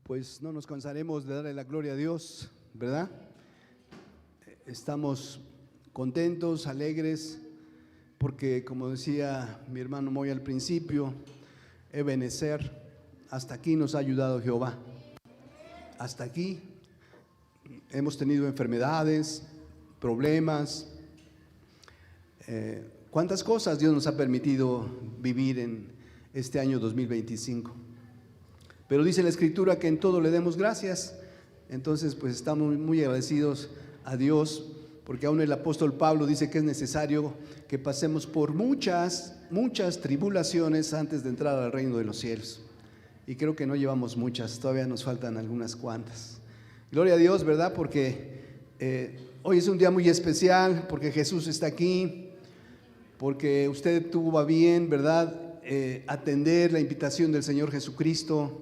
Pues no nos cansaremos de darle la gloria a Dios, ¿verdad? Estamos contentos, alegres, porque como decía mi hermano Moy al principio, Ebenezer, hasta aquí nos ha ayudado Jehová. Hasta aquí hemos tenido enfermedades, problemas, cuántas cosas Dios nos ha permitido vivir en este año 2025. Pero dice la Escritura que en todo le demos gracias. Entonces pues estamos muy agradecidos a Dios, porque aún el apóstol Pablo dice que es necesario que pasemos por muchas tribulaciones antes de entrar al reino de los cielos. Y creo que no llevamos muchas, todavía nos faltan algunas cuantas. Gloria a Dios, ¿verdad? Porque hoy es un día muy especial, porque Jesús está aquí, porque usted tuvo a bien, ¿verdad?, atender la invitación del Señor Jesucristo,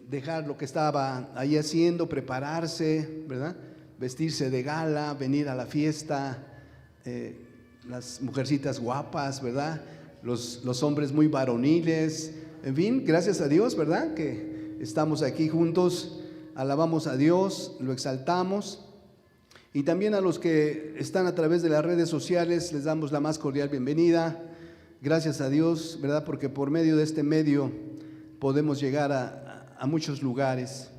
dejar lo que estaba ahí haciendo, prepararse, ¿verdad?, vestirse de gala, venir a la fiesta, las mujercitas guapas, ¿verdad?, los hombres muy varoniles, en fin, gracias a Dios, ¿verdad?, que estamos aquí juntos, alabamos a Dios, lo exaltamos. Y también a los que están a través de las redes sociales les damos la más cordial bienvenida. Gracias a Dios, ¿verdad?, porque por medio de este medio podemos llegar a muchos lugares.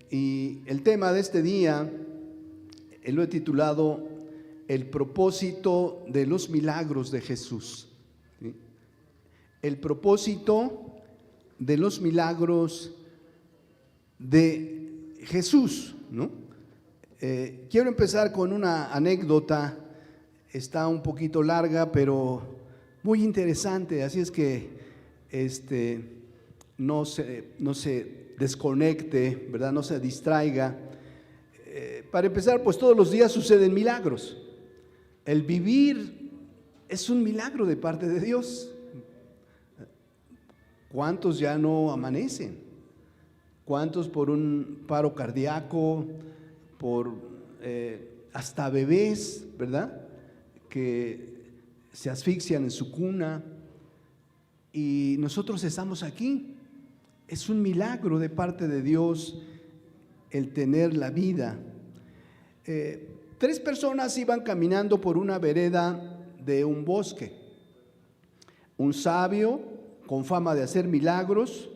Y el tema de este día lo he titulado El propósito de los milagros de Jesús. ¿Sí? El propósito de los milagros de Jesús, ¿no? Quiero empezar con una anécdota. Está un poquito larga, pero muy interesante, así es que no se desconecte, ¿verdad?, no se distraiga. Para empezar, pues todos los días suceden milagros. El vivir es un milagro de parte de Dios. ¿Cuántos ya no amanecen? ¿Cuántos por un paro cardíaco, por hasta bebés, ¿verdad?, que se asfixian en su cuna, y nosotros estamos aquí? Es un milagro de parte de Dios el tener la vida. 3 personas iban caminando por una vereda de un bosque. Un sabio con fama de hacer milagros,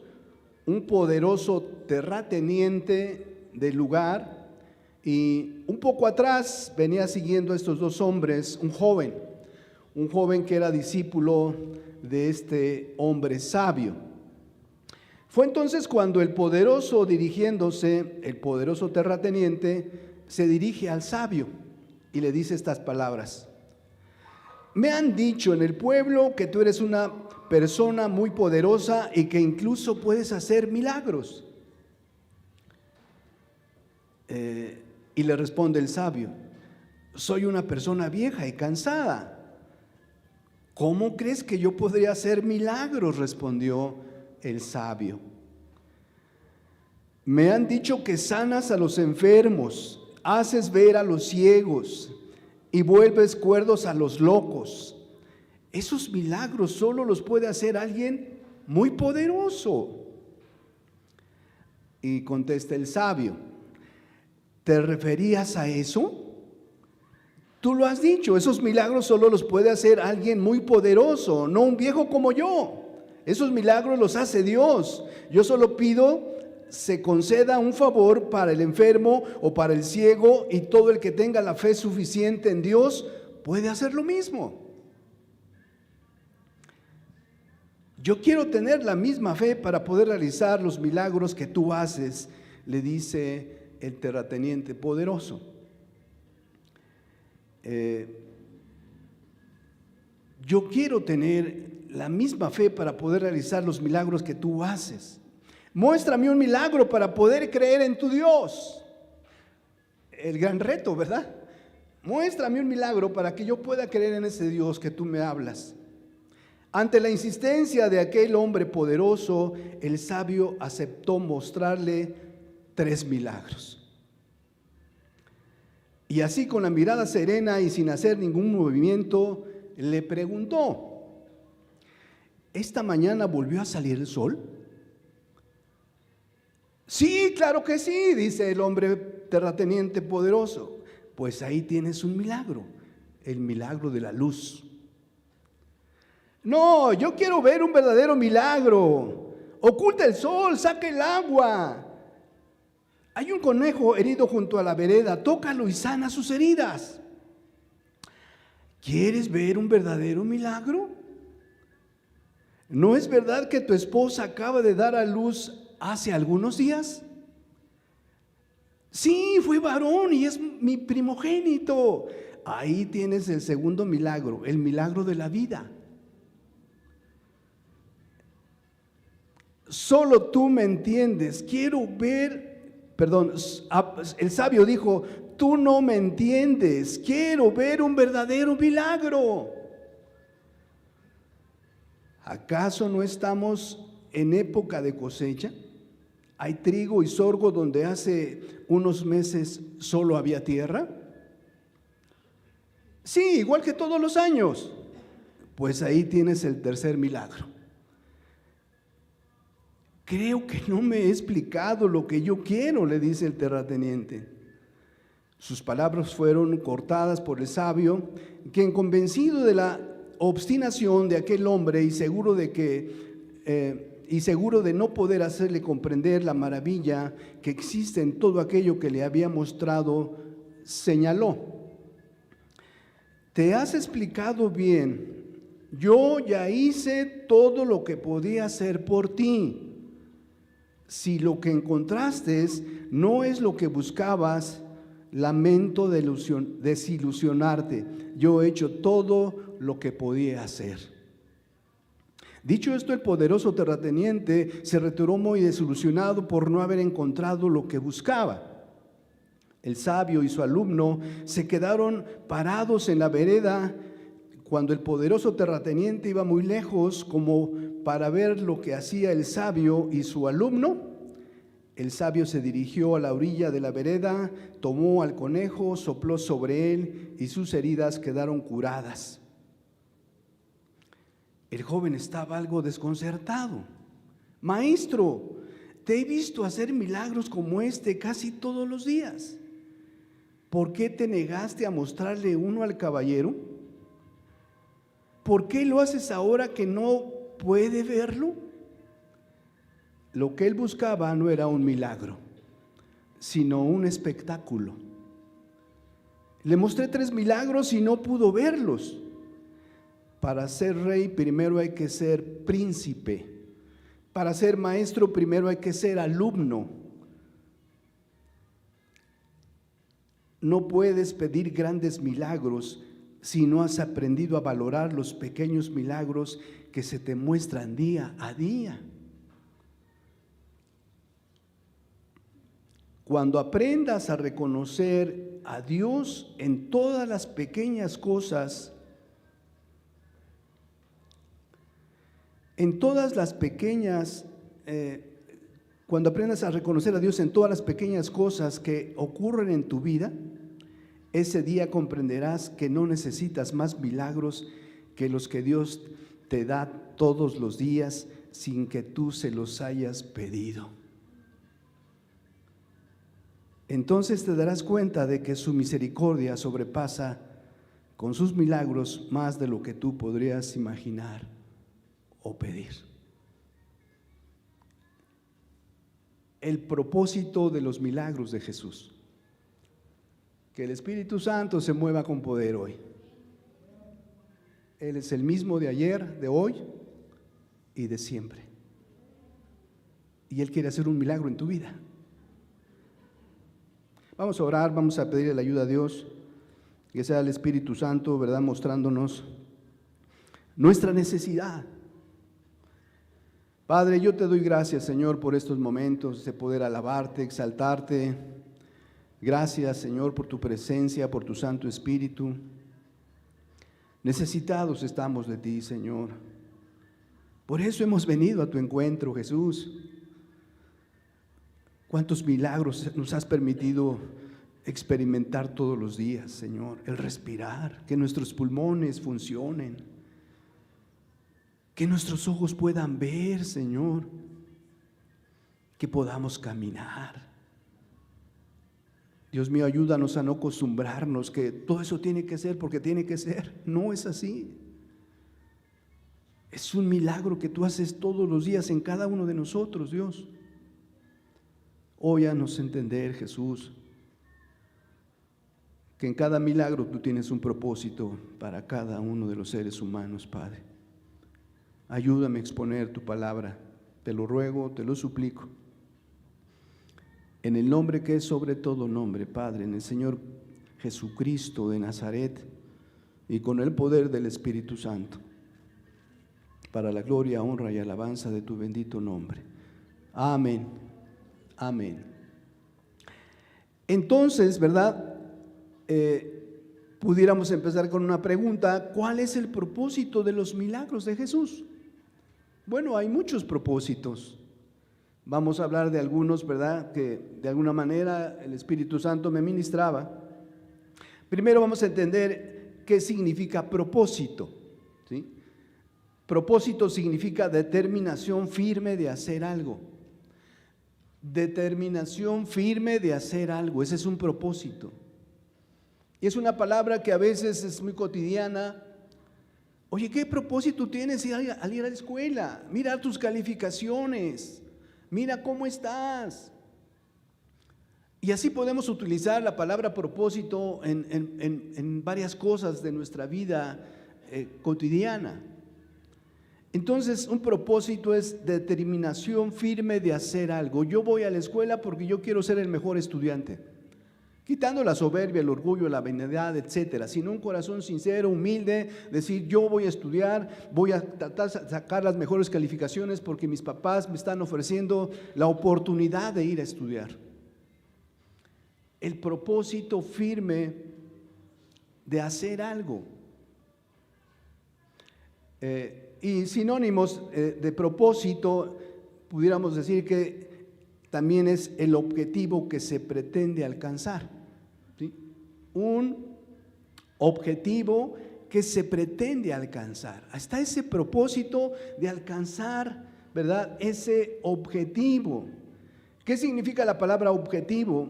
un poderoso terrateniente del lugar, y un poco atrás venía siguiendo a estos 2 hombres un joven que era discípulo de este hombre sabio. Fue entonces cuando el poderoso terrateniente se dirige al sabio y le dice estas palabras: me han dicho en el pueblo que tú eres una persona muy poderosa y que incluso puedes hacer milagros. Y le responde el sabio: soy una persona vieja y cansada. ¿Cómo crees que yo podría hacer milagros?, respondió el sabio. Me han dicho que sanas a los enfermos, haces ver a los ciegos y vuelves cuerdos a los locos. Esos milagros solo los puede hacer alguien muy poderoso. Y contesta el sabio: ¿te referías a eso? Tú lo has dicho, esos milagros solo los puede hacer alguien muy poderoso, no un viejo como yo. Esos milagros los hace Dios. Yo solo pido se conceda un favor para el enfermo o para el ciego, y todo el que tenga la fe suficiente en Dios puede hacer lo mismo. Yo quiero tener la misma fe para poder realizar los milagros que tú haces, le dice el terrateniente poderoso. Yo quiero tener la misma fe para poder realizar los milagros que tú haces. Muéstrame un milagro para poder creer en tu Dios. El gran reto, ¿verdad? Muéstrame un milagro para que yo pueda creer en ese Dios que tú me hablas. Ante la insistencia de aquel hombre poderoso, el sabio aceptó mostrarle 3 milagros. Y así, con la mirada serena y sin hacer ningún movimiento, le preguntó: ¿esta mañana volvió a salir el sol? Sí, claro que sí, dice el hombre terrateniente poderoso. Pues ahí tienes un milagro, el milagro de la luz. No, yo quiero ver un verdadero milagro. Oculta el sol, saca el agua. Hay un conejo herido junto a la vereda, tócalo y sana sus heridas. ¿Quieres ver un verdadero milagro? ¿No es verdad que tu esposa acaba de dar a luz hace algunos días? Sí, fue varón y es mi primogénito. Ahí tienes el segundo milagro, el milagro de la vida. Solo tú me entiendes. Quiero ver, perdón, el sabio dijo, tú no me entiendes. Quiero ver un verdadero milagro. ¿Acaso no estamos en época de cosecha? ¿Hay trigo y sorgo donde hace unos meses solo había tierra? Sí, igual que todos los años. Pues ahí tienes el tercer milagro. Creo que no me he explicado lo que yo quiero, le dice el terrateniente. Sus palabras fueron cortadas por el sabio, quien, convencido de la obstinación de aquel hombre y seguro de no poder hacerle comprender la maravilla que existe en todo aquello que le había mostrado, señaló: te has explicado bien, yo ya hice todo lo que podía hacer por ti. Si lo que encontraste no es lo que buscabas, lamento desilusionarte. Yo he hecho todo lo que podía hacer. Dicho esto, el poderoso terrateniente se retiró muy desilusionado por no haber encontrado lo que buscaba. El sabio y su alumno se quedaron parados en la vereda cuando el poderoso terrateniente iba muy lejos como para ver lo que hacía el sabio y su alumno. El sabio se dirigió a la orilla de la vereda, tomó al conejo, sopló sobre él y sus heridas quedaron curadas. El joven estaba algo desconcertado. Maestro, te he visto hacer milagros como este casi todos los días. ¿Por qué te negaste a mostrarle uno al caballero? ¿Por qué lo haces ahora que no puede verlo? Lo que él buscaba no era un milagro, sino un espectáculo. Le mostré 3 milagros y no pudo verlos. Para ser rey primero hay que ser príncipe. Para ser maestro primero hay que ser alumno. No puedes pedir grandes milagros si no has aprendido a valorar los pequeños milagros que se te muestran día a día. Cuando aprendas a reconocer a Dios en todas las pequeñas cosas, cuando aprendas a reconocer a Dios en todas las pequeñas cosas que ocurren en tu vida, ese día comprenderás que no necesitas más milagros que los que Dios te da todos los días sin que tú se los hayas pedido. Entonces te darás cuenta de que su misericordia sobrepasa con sus milagros más de lo que tú podrías imaginar o pedir. El propósito de los milagros de Jesús: que el Espíritu Santo se mueva con poder hoy. Él es el mismo de ayer, de hoy y de siempre. Y Él quiere hacer un milagro en tu vida. Vamos a orar, vamos a pedirle la ayuda a Dios, que sea el Espíritu Santo, ¿verdad?, mostrándonos nuestra necesidad. Padre, yo te doy gracias, Señor, por estos momentos de poder alabarte, exaltarte. Gracias, Señor, por tu presencia, por tu Santo Espíritu. Necesitados estamos de ti, Señor. Por eso hemos venido a tu encuentro, Jesús. ¿Cuántos milagros nos has permitido experimentar todos los días, Señor? El respirar, que nuestros pulmones funcionen, que nuestros ojos puedan ver, Señor, que podamos caminar. Dios mío, ayúdanos a no acostumbrarnos que todo eso tiene que ser porque tiene que ser. No es así. Es un milagro que tú haces todos los días en cada uno de nosotros, Dios. Óyanos entender, Jesús, que en cada milagro tú tienes un propósito para cada uno de los seres humanos, Padre. Ayúdame a exponer tu palabra, te lo ruego, te lo suplico. En el nombre que es sobre todo nombre, Padre, en el Señor Jesucristo de Nazaret y con el poder del Espíritu Santo, para la gloria, honra y alabanza de tu bendito nombre. Amén. Amén. Entonces, ¿verdad? Pudiéramos empezar con una pregunta: ¿cuál es el propósito de los milagros de Jesús? Bueno, hay muchos propósitos. Vamos a hablar de algunos, ¿verdad?, que de alguna manera el Espíritu Santo me ministraba. Primero vamos a entender qué significa propósito, ¿sí? Propósito significa determinación firme de hacer algo. Determinación firme de hacer algo, ese es un propósito. Y es una palabra que a veces es muy cotidiana. Oye, ¿qué propósito tienes al ir a la escuela? Mira tus calificaciones, mira cómo estás. Y así podemos utilizar la palabra propósito en varias cosas de nuestra vida cotidiana. Entonces, un propósito es determinación firme de hacer algo. Yo voy a la escuela porque yo quiero ser el mejor estudiante, quitando la soberbia, el orgullo, la vanidad, etcétera, sino un corazón sincero, humilde, decir: yo voy a estudiar, voy a tratar de sacar las mejores calificaciones porque mis papás me están ofreciendo la oportunidad de ir a estudiar. El propósito firme de hacer algo. Y sinónimos de propósito, pudiéramos decir que también es el objetivo que se pretende alcanzar, ¿sí? Un objetivo que se pretende alcanzar. Hasta ese propósito de alcanzar, ¿verdad?, ese objetivo. ¿Qué significa la palabra objetivo?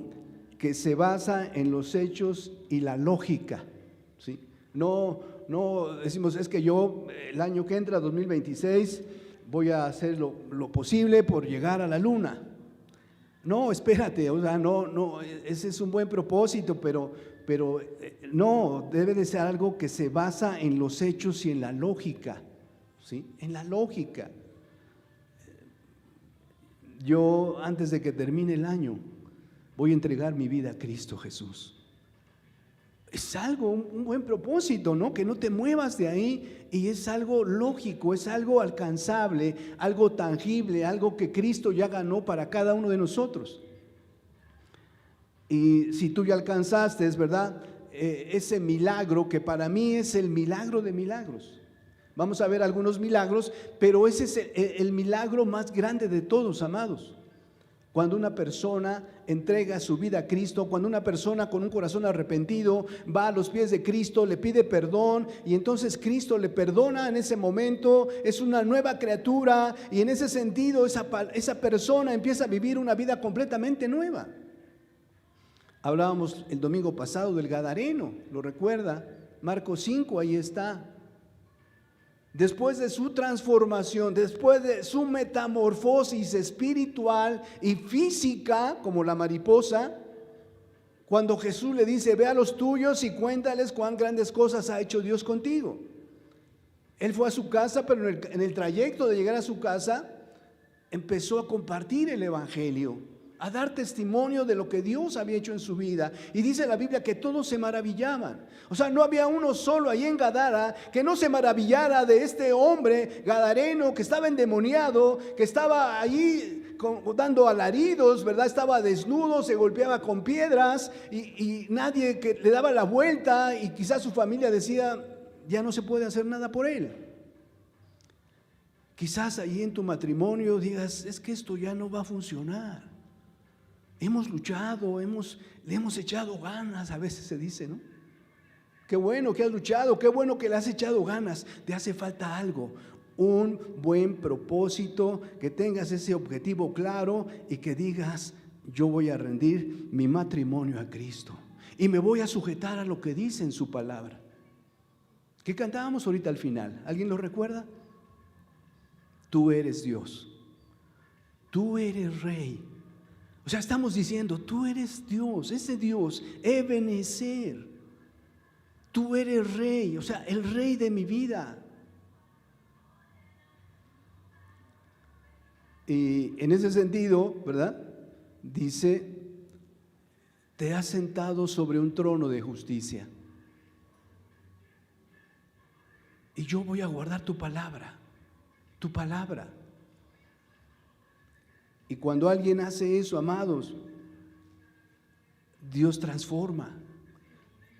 Que se basa en los hechos y la lógica, ¿sí? No decimos: es que yo el año que entra, 2026, voy a hacer lo posible por llegar a la luna. No, espérate, o sea, no, ese es un buen propósito, pero no, debe de ser algo que se basa en los hechos y en la lógica, ¿sí? En la lógica. Yo, antes de que termine el año, voy a entregar mi vida a Cristo Jesús. Es algo, un buen propósito, ¿no? Que no te muevas de ahí, y es algo lógico, es algo alcanzable, algo tangible, algo que Cristo ya ganó para cada uno de nosotros. Y si tú ya alcanzaste, es verdad, ese milagro que para mí es el milagro de milagros. Vamos a ver algunos milagros, pero ese es el milagro más grande de todos, amados. Cuando una persona entrega su vida a Cristo, cuando una persona con un corazón arrepentido va a los pies de Cristo, le pide perdón y entonces Cristo le perdona en ese momento, es una nueva criatura, y en ese sentido esa persona empieza a vivir una vida completamente nueva. Hablábamos el domingo pasado del Gadareno, ¿lo recuerda? Marcos 5, ahí está. Después de su transformación, después de su metamorfosis espiritual y física, como la mariposa, cuando Jesús le dice: ve a los tuyos y cuéntales cuán grandes cosas ha hecho Dios contigo. Él fue a su casa, pero en el trayecto de llegar a su casa, empezó a compartir el evangelio, a dar testimonio de lo que Dios había hecho en su vida. Y dice la Biblia que todos se maravillaban. O sea, no había uno solo ahí en Gadara que no se maravillara de este hombre gadareno que estaba endemoniado, que estaba allí dando alaridos, ¿verdad? Estaba desnudo, se golpeaba con piedras y nadie que le daba la vuelta, y quizás su familia decía: ya no se puede hacer nada por él. Quizás allí en tu matrimonio digas: es que esto ya no va a funcionar. Hemos luchado, le hemos echado ganas, a veces se dice, ¿no? Qué bueno que has luchado, qué bueno que le has echado ganas. Te hace falta algo, un buen propósito, que tengas ese objetivo claro y que digas: yo voy a rendir mi matrimonio a Cristo y me voy a sujetar a lo que dice en su palabra. ¿Qué cantábamos ahorita al final? ¿Alguien lo recuerda? Tú eres Dios, tú eres Rey. O sea, estamos diciendo: tú eres Dios, ese Dios, Ebenezer. Tú eres Rey, o sea, el Rey de mi vida. Y en ese sentido, ¿verdad? Dice: te has sentado sobre un trono de justicia. Y yo voy a guardar tu palabra, tu palabra. Y cuando alguien hace eso, amados, Dios transforma,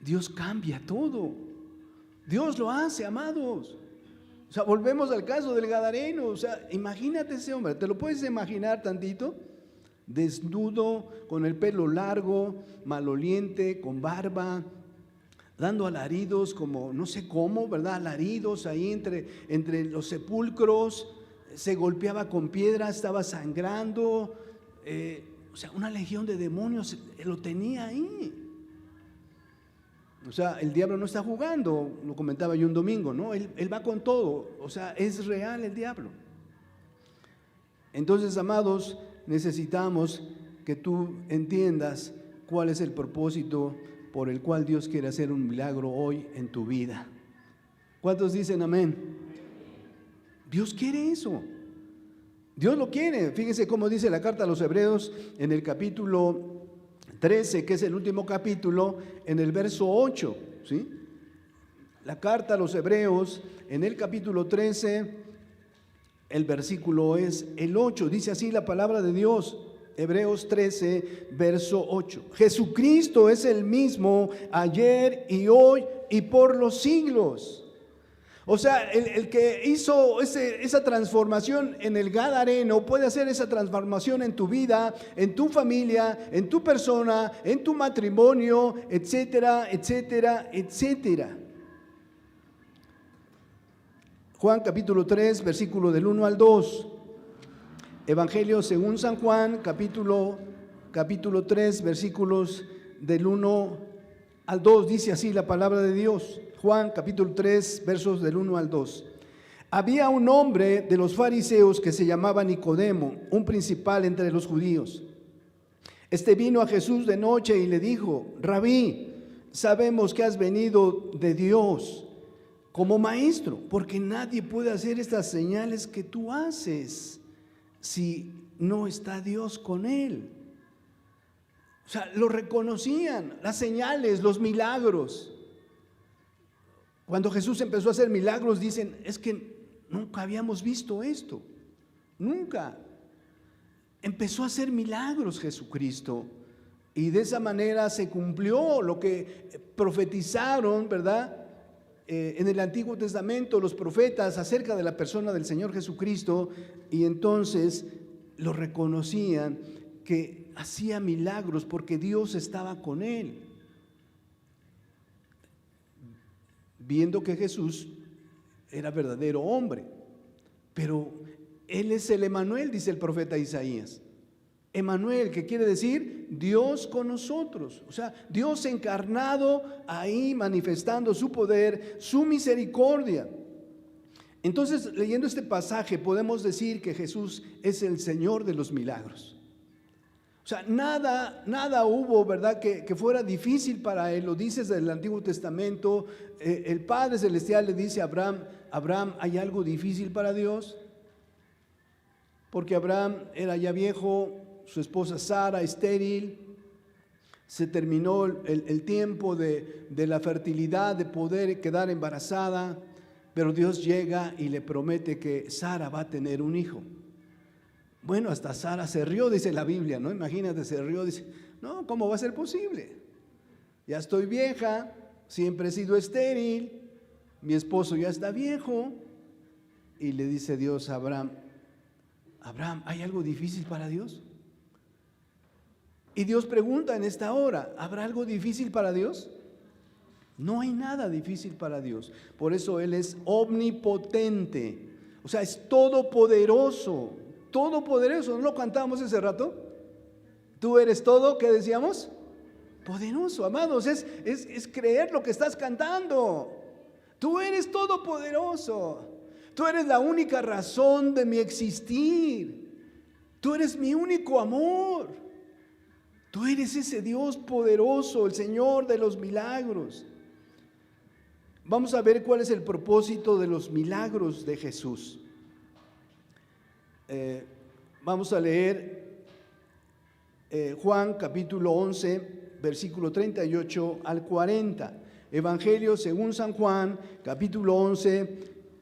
Dios cambia todo. Dios lo hace, amados. O sea, volvemos al caso del gadareno. O sea, imagínate ese hombre, ¿te lo puedes imaginar tantito? Desnudo, con el pelo largo, maloliente, con barba, dando alaridos como no sé cómo, ¿verdad? Alaridos ahí entre los sepulcros, se golpeaba con piedras, estaba sangrando, o sea, una legión de demonios lo tenía ahí. O sea, el diablo no está jugando, lo comentaba yo un domingo, ¿no? Él va con todo, o sea, es real el diablo. Entonces, amados, necesitamos que tú entiendas cuál es el propósito por el cual Dios quiere hacer un milagro hoy en tu vida. ¿Cuántos dicen amén? Dios quiere eso. Dios lo quiere. Fíjense cómo dice la carta a los Hebreos en el capítulo 13, que es el último capítulo, en el verso 8, ¿sí? La carta a los Hebreos, en el capítulo 13, el versículo es el 8. Dice así la palabra de Dios. Hebreos 13, verso 8. Jesucristo es el mismo ayer y hoy y por los siglos. O sea, el que hizo esa transformación en el gadareno puede hacer esa transformación en tu vida, en tu familia, en tu persona, en tu matrimonio, etcétera, etcétera, etcétera. Juan capítulo 3, versículo del 1 al 2. Evangelio según San Juan, capítulo 3, versículos del 1 al 2, dice así la palabra de Dios. Juan capítulo 3, versos del 1 al 2. Había un hombre de los fariseos que se llamaba Nicodemo, un principal entre los judíos. Este vino a Jesús de noche y le dijo: Rabí, sabemos que has venido de Dios como maestro, porque nadie puede hacer estas señales que tú haces si no está Dios con él. O sea, lo reconocían, las señales, los milagros. Cuando Jesús empezó a hacer milagros, dicen: es que nunca habíamos visto esto, nunca. Empezó a hacer milagros Jesucristo, y de esa manera se cumplió lo que profetizaron, ¿verdad? En el Antiguo Testamento los profetas acerca de la persona del Señor Jesucristo, y entonces lo reconocían que hacía milagros porque Dios estaba con él. Viendo que Jesús era verdadero hombre, pero él es el Emanuel, dice el profeta Isaías. Emanuel, que quiere decir Dios con nosotros, o sea, Dios encarnado ahí manifestando su poder, su misericordia. Entonces, leyendo este pasaje, podemos decir que Jesús es el Señor de los milagros. O sea, nada hubo, ¿verdad?, que fuera difícil para él. Lo dice desde el Antiguo Testamento. El Padre Celestial le dice a Abraham, ¿hay algo difícil para Dios? Porque Abraham era ya viejo, su esposa Sara estéril, se terminó el tiempo de la fertilidad, de poder quedar embarazada, pero Dios llega y le promete que Sara va a tener un hijo. Bueno, hasta Sara se rió, dice la Biblia, ¿no? Imagínate, se rió, dice: no, ¿cómo va a ser posible? Ya estoy vieja, siempre he sido estéril, mi esposo ya está viejo. Y le dice Dios a Abraham: ¿hay algo difícil para Dios? Y Dios pregunta en esta hora: ¿habrá algo difícil para Dios? No hay nada difícil para Dios. Por eso Él es omnipotente. O sea, es todopoderoso, todopoderoso. ¿No lo cantamos hace rato? Tú eres todo, ¿qué decíamos? Poderoso, amados, es creer lo que estás cantando. Tú eres todopoderoso. Tú eres la única razón de mi existir. Tú eres mi único amor. Tú eres ese Dios poderoso, el Señor de los milagros. Vamos a ver cuál es el propósito de los milagros de Jesús. Vamos a leer Juan capítulo 11, versículo 38 al 40. Evangelio según San Juan, capítulo 11,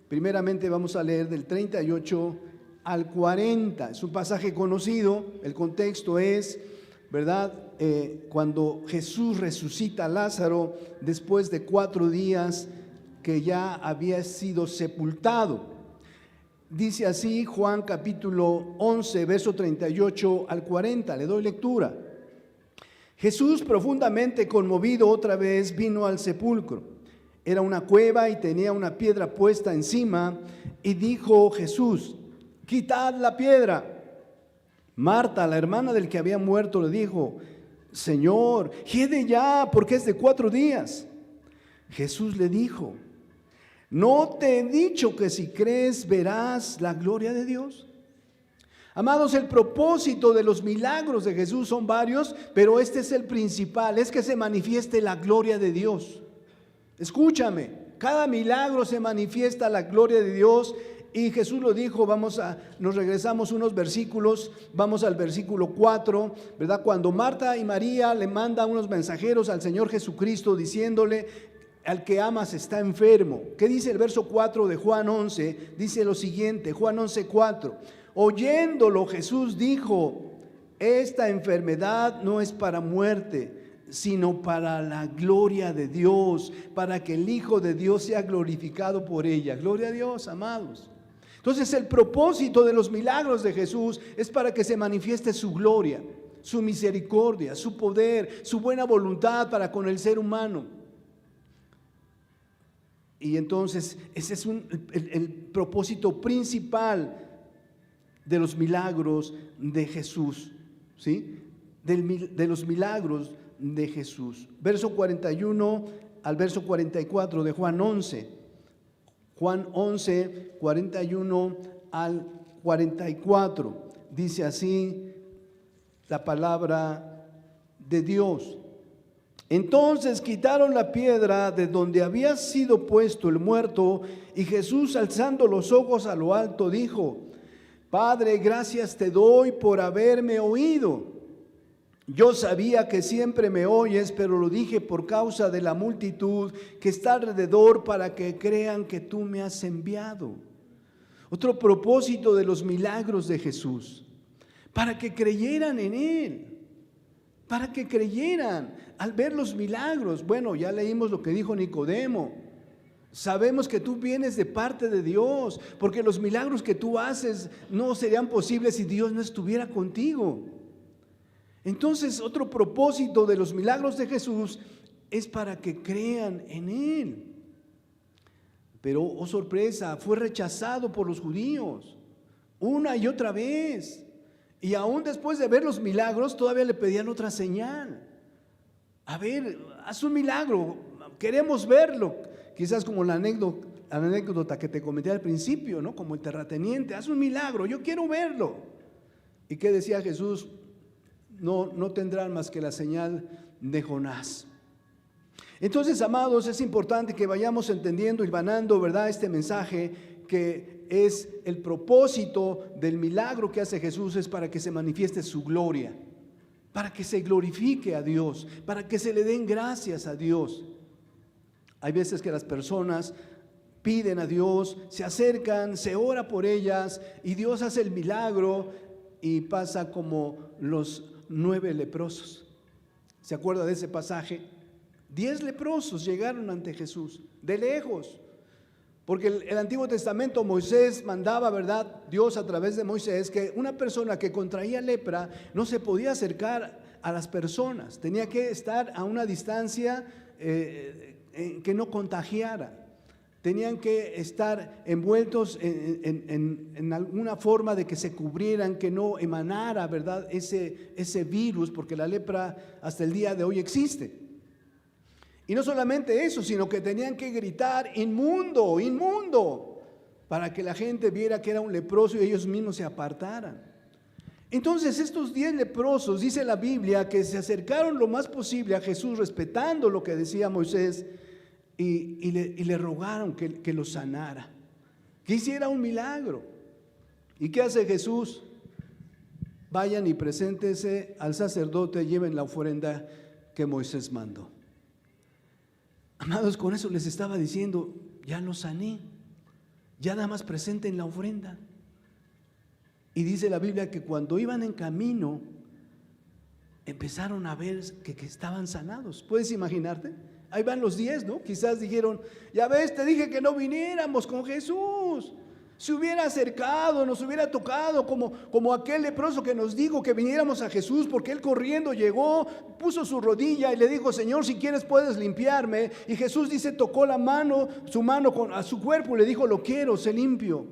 primeramente vamos a leer del 38 al 40. Es un pasaje conocido, el contexto es, ¿verdad? Cuando Jesús resucita a Lázaro después de 4 días que ya había sido sepultado. Dice así Juan capítulo 11, verso 38 al 40, le doy lectura. Jesús, profundamente conmovido, otra vez vino al sepulcro. Era una cueva y tenía una piedra puesta encima, y dijo Jesús: quitad la piedra. Marta, la hermana del que había muerto, le dijo: Señor, hiede ya, porque es de 4 días. Jesús le dijo: ¿no te he dicho que si crees verás la gloria de Dios? Amados, el propósito de los milagros de Jesús son varios, pero este es el principal, es que se manifieste la gloria de Dios. Escúchame, cada milagro se manifiesta la gloria de Dios, y Jesús lo dijo. Nos regresamos unos versículos, vamos al versículo 4, ¿verdad? Cuando Marta y María le mandan unos mensajeros al Señor Jesucristo diciéndole: al que amas está enfermo. ¿Qué dice el verso 4 de Juan 11? Dice lo siguiente, Juan 11, 4. Oyéndolo, Jesús dijo: esta enfermedad no es para muerte, sino para la gloria de Dios, para que el Hijo de Dios sea glorificado por ella. Gloria a Dios, amados. Entonces, el propósito de los milagros de Jesús es para que se manifieste su gloria, su misericordia, su poder, su buena voluntad para con el ser humano. Y entonces ese es el propósito principal de los milagros de Jesús, ¿sí? De los milagros de Jesús. Verso 41 al verso 44 de Juan 11. Juan 11, 41 al 44. Dice así la palabra de Dios. Entonces quitaron la piedra de donde había sido puesto el muerto, y Jesús, alzando los ojos a lo alto, dijo: Padre, gracias te doy por haberme oído. Yo sabía que siempre me oyes, pero lo dije por causa de la multitud que está alrededor, para que crean que tú me has enviado. Otro propósito de los milagros de Jesús: para que creyeran en Él. Para que creyeran al ver los milagros. Bueno, ya leímos lo que dijo Nicodemo. Sabemos que tú vienes de parte de Dios, porque los milagros que tú haces no serían posibles si Dios no estuviera contigo. Entonces, otro propósito de los milagros de Jesús es para que crean en Él. Pero, oh sorpresa, fue rechazado por los judíos una y otra vez. Y aún después de ver los milagros, todavía le pedían otra señal. A ver, haz un milagro, queremos verlo. Quizás como la anécdota que te comenté al principio, ¿no? Como el terrateniente: haz un milagro, yo quiero verlo. ¿Y qué decía Jesús? No tendrán más que la señal de Jonás. Entonces, amados, es importante que vayamos entendiendo y hilvanando, ¿verdad?, este mensaje, que es el propósito del milagro que hace Jesús, es para que se manifieste su gloria, para que se glorifique a Dios, para que se le den gracias a Dios. Hay veces que las personas piden a Dios, se acercan, se ora por ellas, y Dios hace el milagro y pasa como los 9 leprosos. ¿Se acuerda de ese pasaje? 10 leprosos llegaron ante Jesús, de lejos. Porque el Antiguo Testamento, Moisés mandaba, ¿verdad?, Dios a través de Moisés, que una persona que contraía lepra no se podía acercar a las personas, tenía que estar a una distancia que no contagiara. tenían que estar envueltos en alguna forma de que se cubrieran, que no emanara, ¿verdad?, ese virus, porque la lepra hasta el día de hoy existe. Y no solamente eso, sino que tenían que gritar: inmundo, inmundo, para que la gente viera que era un leproso y ellos mismos se apartaran. Entonces estos 10 leprosos, dice la Biblia, que se acercaron lo más posible a Jesús, respetando lo que decía Moisés, y le rogaron que lo sanara, que hiciera un milagro. ¿Y qué hace Jesús? Vayan y preséntese al sacerdote, lleven la ofrenda que Moisés mandó. Amados, con eso les estaba diciendo: ya lo sané, ya nada más presenten la ofrenda. Y dice la Biblia que cuando iban en camino empezaron a ver que estaban sanados. ¿Puedes imaginarte? Ahí van los 10, ¿no? Quizás dijeron: ya ves, te dije que no viniéramos con Jesús. Se hubiera acercado, nos hubiera tocado, como aquel leproso que nos dijo que viniéramos a Jesús, porque él corriendo llegó, puso su rodilla y le dijo: Señor, si quieres puedes limpiarme. Y Jesús dice, tocó su mano a su cuerpo y le dijo: lo quiero, sé limpio.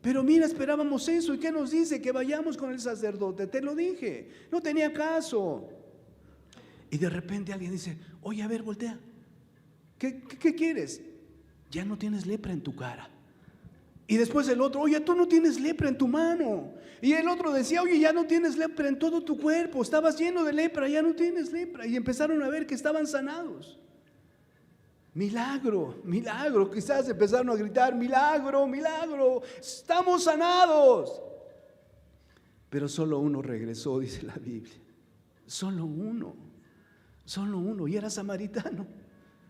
Pero mira, esperábamos eso. ¿Y qué nos dice? Que vayamos con el sacerdote. Te lo dije, no tenía caso. Y de repente alguien dice: oye, a ver, voltea. ¿Qué quieres? Ya no tienes lepra en tu cara. Y después el otro: oye, tú no tienes lepra en tu mano. Y el otro decía: oye, ya no tienes lepra en todo tu cuerpo. Estabas lleno de lepra, ya no tienes lepra. Y empezaron a ver que estaban sanados. Milagro, milagro. Quizás empezaron a gritar: milagro, milagro, estamos sanados. Pero solo uno regresó, dice la Biblia. Solo uno, y era samaritano.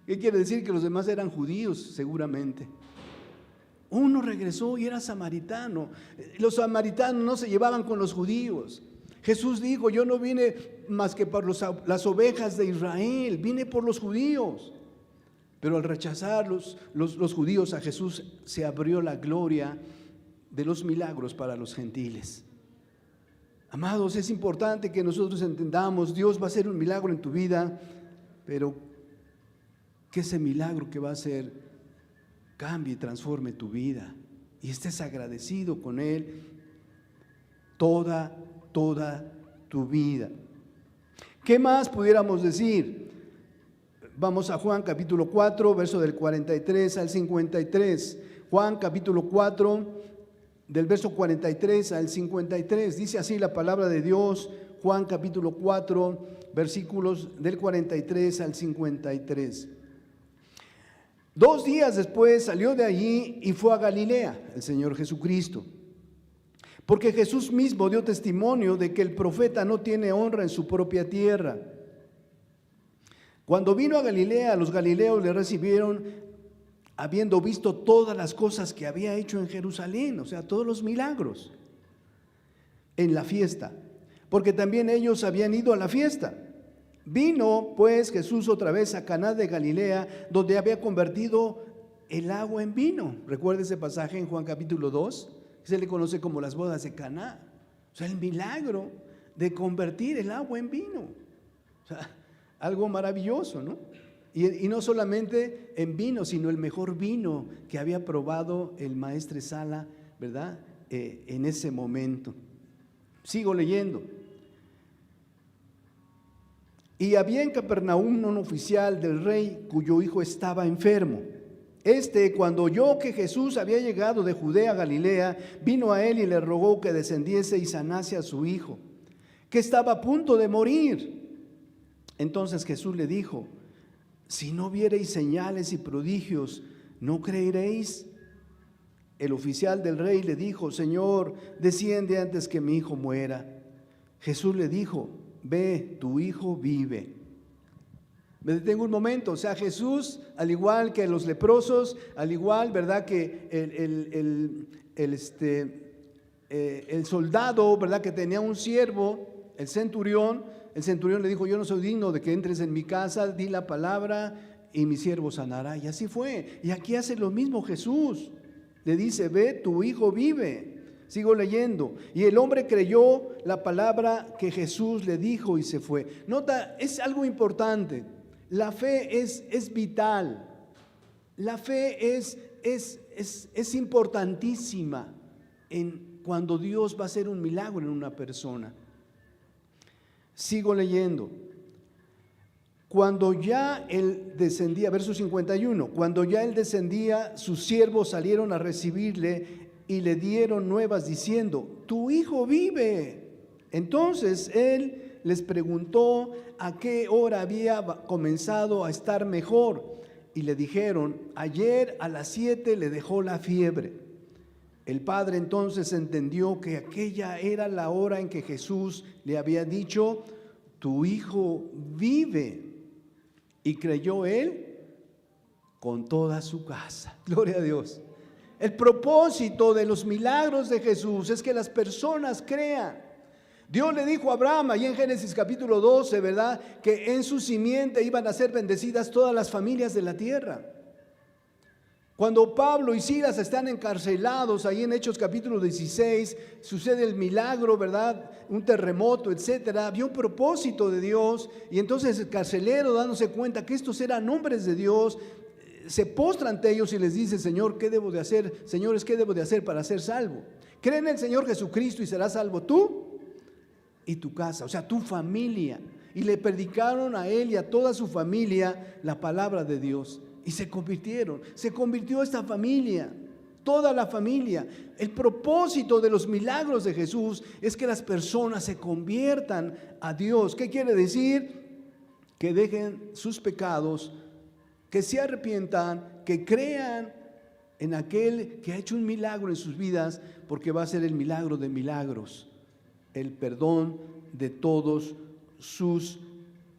¿Qué quiere decir? Que los demás eran judíos, seguramente. Uno regresó y era samaritano. Los samaritanos no se llevaban con los judíos. Jesús dijo: yo no vine más que por las ovejas de Israel, vine por los judíos. Pero al rechazar los judíos a Jesús, se abrió la gloria de los milagros para los gentiles. Amados, es importante que nosotros entendamos: Dios va a hacer un milagro en tu vida, pero que ese milagro que va a hacer cambie y transforme tu vida y estés agradecido con Él toda tu vida. ¿Qué más pudiéramos decir? Vamos a Juan capítulo 4, verso del 43 al 53. Juan capítulo 4, del verso 43 al 53. Dice así la palabra de Dios. Juan capítulo 4, versículos del 43 al 53. 2 días después salió de allí y fue a Galilea el Señor Jesucristo, porque Jesús mismo dio testimonio de que el profeta no tiene honra en su propia tierra. Cuando vino a Galilea, los galileos le recibieron, habiendo visto todas las cosas que había hecho en Jerusalén, o sea, todos los milagros en la fiesta, porque también ellos habían ido a la fiesta. Vino pues Jesús otra vez a Caná de Galilea, donde había convertido el agua en vino. Recuerda ese pasaje en Juan capítulo 2, se le conoce como las bodas de Caná. O sea, el milagro de convertir el agua en vino. O sea, algo maravilloso, ¿no? Y no solamente en vino, sino el mejor vino que había probado el maestresala, ¿verdad? En ese momento. Sigo leyendo. Y había en Capernaum un oficial del rey cuyo hijo estaba enfermo. Cuando oyó que Jesús había llegado de Judea a Galilea, vino a él y le rogó que descendiese y sanase a su hijo, que estaba a punto de morir. Entonces Jesús le dijo: si no viereis señales y prodigios, ¿no creeréis? El oficial del rey le dijo: Señor, desciende antes que mi hijo muera. Jesús le dijo: ve, tu hijo vive. Me detengo un momento. O sea, Jesús, al igual que los leprosos, al igual, ¿verdad?, que el soldado, ¿verdad?, que tenía un siervo, el centurión le dijo: yo no soy digno de que entres en mi casa, di la palabra y mi siervo sanará. Y así fue. Y aquí hace lo mismo Jesús. Le dice: ve, tu hijo vive. Sigo leyendo. Y el hombre creyó la palabra que Jesús le dijo y se fue. Nota, es algo importante. La fe es vital. La fe es es importantísima cuando Dios va a hacer un milagro en una persona. Sigo leyendo. Cuando ya él descendía, verso 51, cuando ya él descendía, sus siervos salieron a recibirle y le dieron nuevas diciendo: tu hijo vive. Entonces él les preguntó a qué hora había comenzado a estar mejor, y le dijeron: ayer a las 7 le dejó la fiebre. El padre entonces entendió que aquella era la hora en que Jesús le había dicho: tu hijo vive. Y creyó él con toda su casa. Gloria a Dios. El propósito de los milagros de Jesús es que las personas crean. Dios le dijo a Abraham, ahí en Génesis capítulo 12, ¿verdad?, que en su simiente iban a ser bendecidas todas las familias de la tierra. Cuando Pablo y Silas están encarcelados, ahí en Hechos capítulo 16, sucede el milagro, ¿verdad?, un terremoto, etcétera. Había un propósito de Dios, y entonces el carcelero, dándose cuenta que estos eran hombres de Dios, se postra ante ellos y les dice: Señor, ¿qué debo de hacer? Señores, ¿qué debo de hacer para ser salvo? Cree en el Señor Jesucristo y serás salvo tú y tu casa, o sea, tu familia. Y le predicaron a él y a toda su familia la palabra de Dios. Y se convirtió esta familia, toda la familia. El propósito de los milagros de Jesús es que las personas se conviertan a Dios. ¿Qué quiere decir? Que dejen sus pecados, que se arrepientan, que crean en aquel que ha hecho un milagro en sus vidas, porque va a ser el milagro de milagros, el perdón de todos sus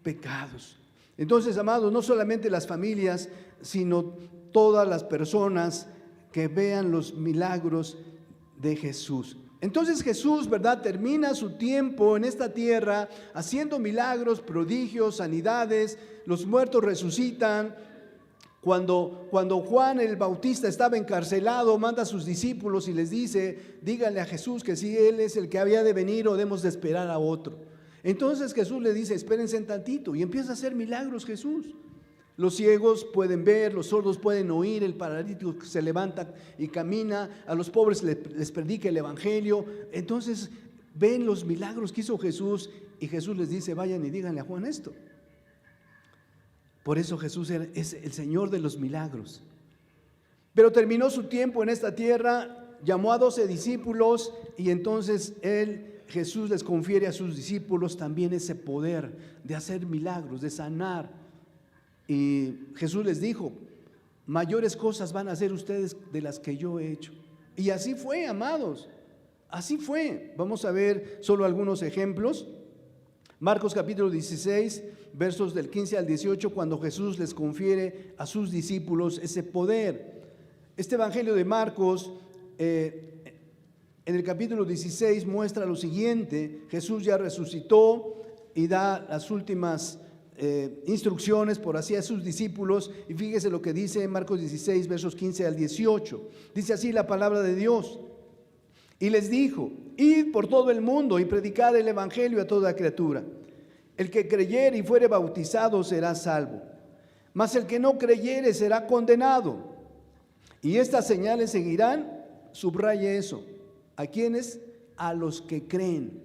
pecados. Entonces, amados, no solamente las familias, sino todas las personas que vean los milagros de Jesús. Entonces Jesús, ¿verdad?, termina su tiempo en esta tierra haciendo milagros, prodigios, sanidades, los muertos resucitan. Cuando Juan el Bautista estaba encarcelado, manda a sus discípulos y les dice: díganle a Jesús que si Él es el que había de venir o debemos de esperar a otro. Entonces Jesús le dice: espérense un tantito, y empieza a hacer milagros Jesús. Los ciegos pueden ver, los sordos pueden oír, el paralítico se levanta y camina, a los pobres les predica el evangelio. Entonces ven los milagros que hizo Jesús, y Jesús les dice: vayan y díganle a Juan esto. Por eso Jesús es el Señor de los milagros. Pero terminó su tiempo en esta tierra, llamó a 12 discípulos, y entonces Jesús les confiere a sus discípulos también ese poder de hacer milagros, de sanar. Y Jesús les dijo: mayores cosas van a hacer ustedes de las que yo he hecho. Y así fue, amados, así fue. Vamos a ver solo algunos ejemplos. Marcos capítulo 16, versos del 15 al 18, cuando Jesús les confiere a sus discípulos ese poder. Este evangelio de Marcos, en el capítulo 16, muestra lo siguiente: Jesús ya resucitó y da las últimas instrucciones, por así, a sus discípulos. Y fíjese lo que dice en Marcos 16, versos 15 al 18. Dice así la palabra de Dios: y les dijo: id por todo el mundo y predicad el evangelio a toda criatura. El que creyere y fuere bautizado será salvo, mas el que no creyere será condenado. Y estas señales seguirán, subraye eso, ¿a quiénes? A los que creen.